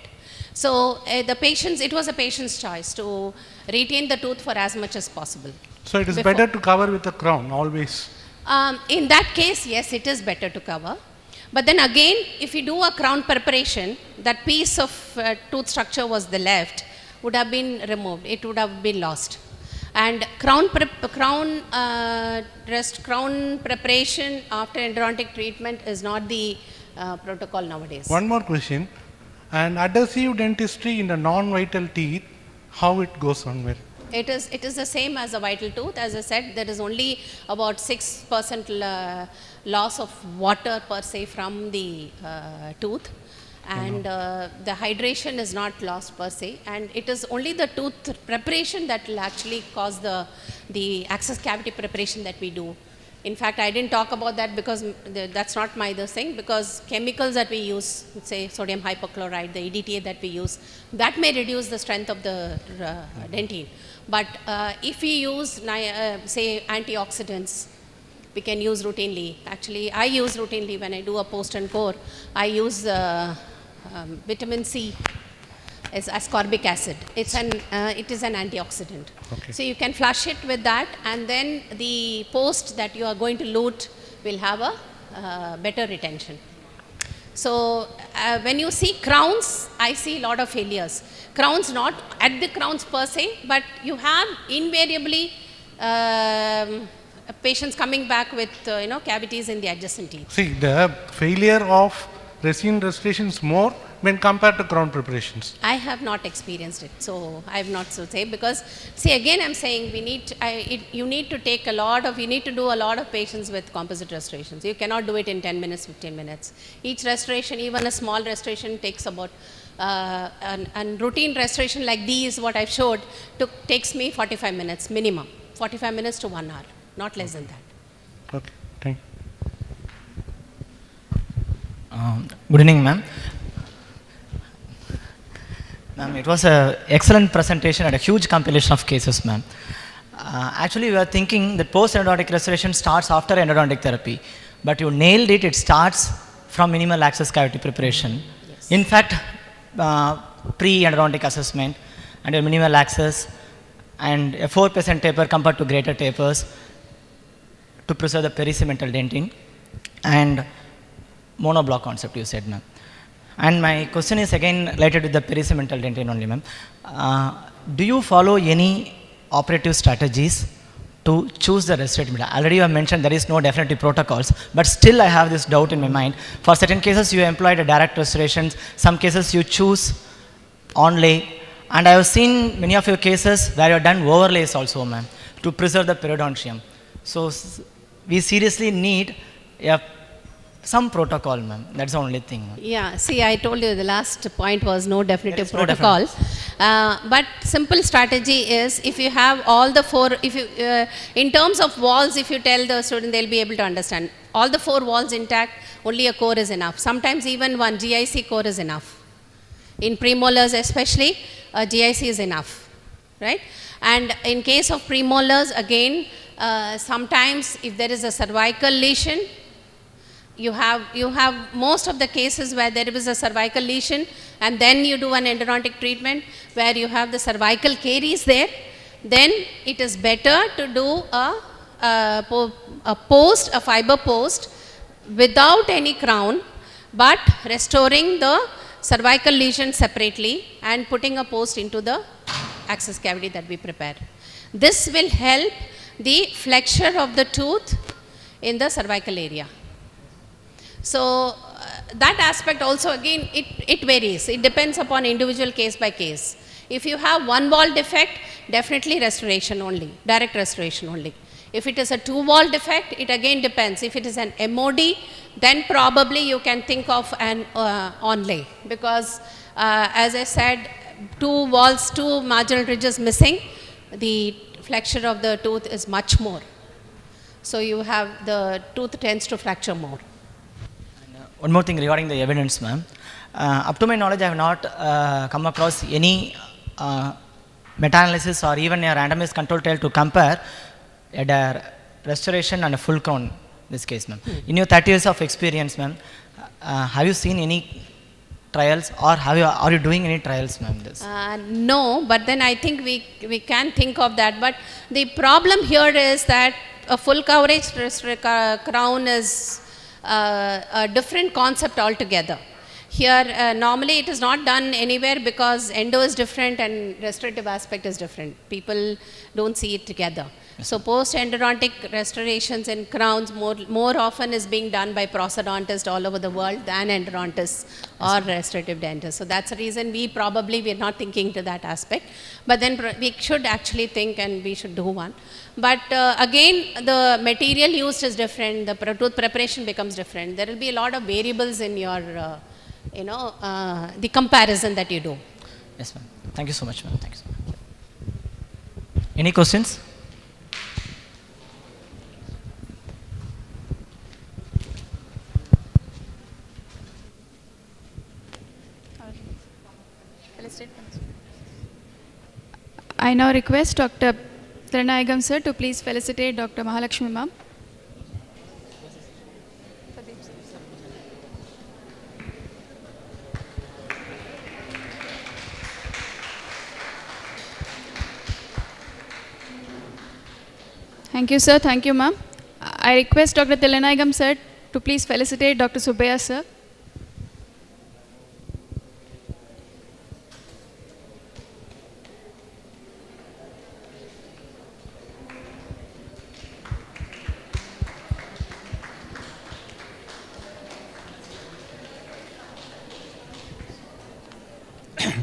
So it was a patient's choice to retain the tooth for as much as possible. so it is better to cover with a crown always. In that case, yes, it is better to cover. But then again, if you do a crown preparation, that piece of tooth structure was the left, would have been removed. It would have been lost. And crown preparation after endodontic treatment is not the protocol nowadays. One more question. And adhesive dentistry in the non-vital teeth, how it goes on well? It is the same as a vital tooth. As I said, there is only about 6% loss of water per se from the tooth, and the hydration is not lost per se, and it is only the tooth preparation that will actually cause the access cavity preparation that we do. In fact, I didn't talk about that because that's not my thing, because chemicals that we use, say sodium hypochlorite, the EDTA that we use, that may reduce the strength of the dentine. But if we use, say, antioxidants, we can use routinely. Actually, I use routinely when I do a post and core. I use vitamin C as ascorbic acid. It is an antioxidant. Okay. So you can flush it with that, and then the post that you are going to lute will have a better retention. So when you see crowns, I see a lot of failures. Crowns, not at the crowns per se, but you have invariably patients coming back with cavities in the adjacent teeth. See, the failure of resin restorations more when compared to crown preparations. I have not experienced it, so I have not to say, because see, again I'm saying you need to do a lot of patients with composite restorations. You cannot do it in 10 minutes, 15 minutes. Each restoration, even a small restoration, takes about and routine restoration like these, what I've showed, takes me 45 minutes minimum, 45 minutes to 1 hour, not less than that. Okay, thank you. Good evening, ma'am. Ma'am, it was an excellent presentation and a huge compilation of cases, ma'am. Actually, we are thinking that post-endodontic restoration starts after endodontic therapy, but you nailed it. It starts from minimal access cavity preparation. Yes. In fact, pre-endodontic assessment and a minimal access and a 4% taper compared to greater tapers to preserve the pericemmental dentine, and monoblock concept you said, ma'am. And my question is again related with the pericemmental dentine only, ma'am. Do you follow any operative strategies to choose the restorative media? Already you have mentioned there is no definitive protocols, but still I have this doubt in my mind. For certain cases you employed a direct restoration, some cases you choose onlay, and I have seen many of your cases where you have done overlays also, ma'am, to preserve the periodontium. So we seriously need some protocol, ma'am. That's the only thing. Yeah, see, I told you the last point was no definitive There is no protocol. But simple strategy is, if you have all the four, if you, in terms of walls, if you tell the student, they'll be able to understand. All the four walls intact, only a core is enough. Sometimes even one GIC core is enough. In premolars especially, a GIC is enough, right? And in case of premolars, again, sometimes if there is a cervical lesion, you have most of the cases where there is a cervical lesion, and then you do an endodontic treatment where you have the cervical caries there, then it is better to do a fiber post without any crown, but restoring the cervical lesion separately and putting a post into the access cavity that we prepare. This will help the flexure of the tooth in the cervical area. So that aspect also, again, it varies. It depends upon individual case by case. If you have one wall defect, definitely restoration only, direct restoration only. If it is a two wall defect, it again depends. If it is an MOD, then probably you can think of an onlay, because as I said, two walls, two marginal ridges missing, the flexure of the tooth is much more. So you have, the tooth tends to fracture more. One more thing regarding the evidence, ma'am. Up to my knowledge, I have not come across any meta-analysis or even a randomized control trial to compare a restoration and a full crown in this case, ma'am. In your 30 years of experience, ma'am, have you seen any trials, or are you doing any trials, ma'am? No, but then I think we can think of that. But the problem here is that a full coverage crown is a different concept altogether. Here, normally it is not done anywhere because endo is different and restorative aspect is different. People don't see it together. So post-endodontic restorations in crowns more often is being done by prosthodontists all over the world than endodontists or restorative dentists. So that's the reason we're not thinking to that aspect. But then we should actually think, and we should do one. But again, the material used is different. The tooth preparation becomes different. There will be a lot of variables in your, the comparison that you do. Yes, ma'am. Thank you so much, ma'am. Thank you so much. Any questions? I now request Dr. Thilanayagam sir to please felicitate Dr. Mahalakshmi ma'am. Thank you, sir. Thank you, ma'am. I request Dr. Thilanayagam sir to please felicitate Dr. Subbaiah sir.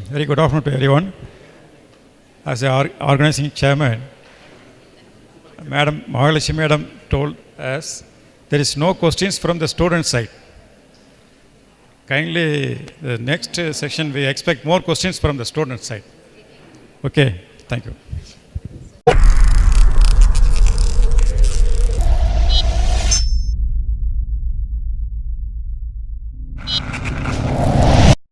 Very good afternoon to everyone. As the organizing chairman, Madam Mahalakshmi Madam told us there is no questions from the student side. Kindly, the next section we expect more questions from the student side. Okay, thank you.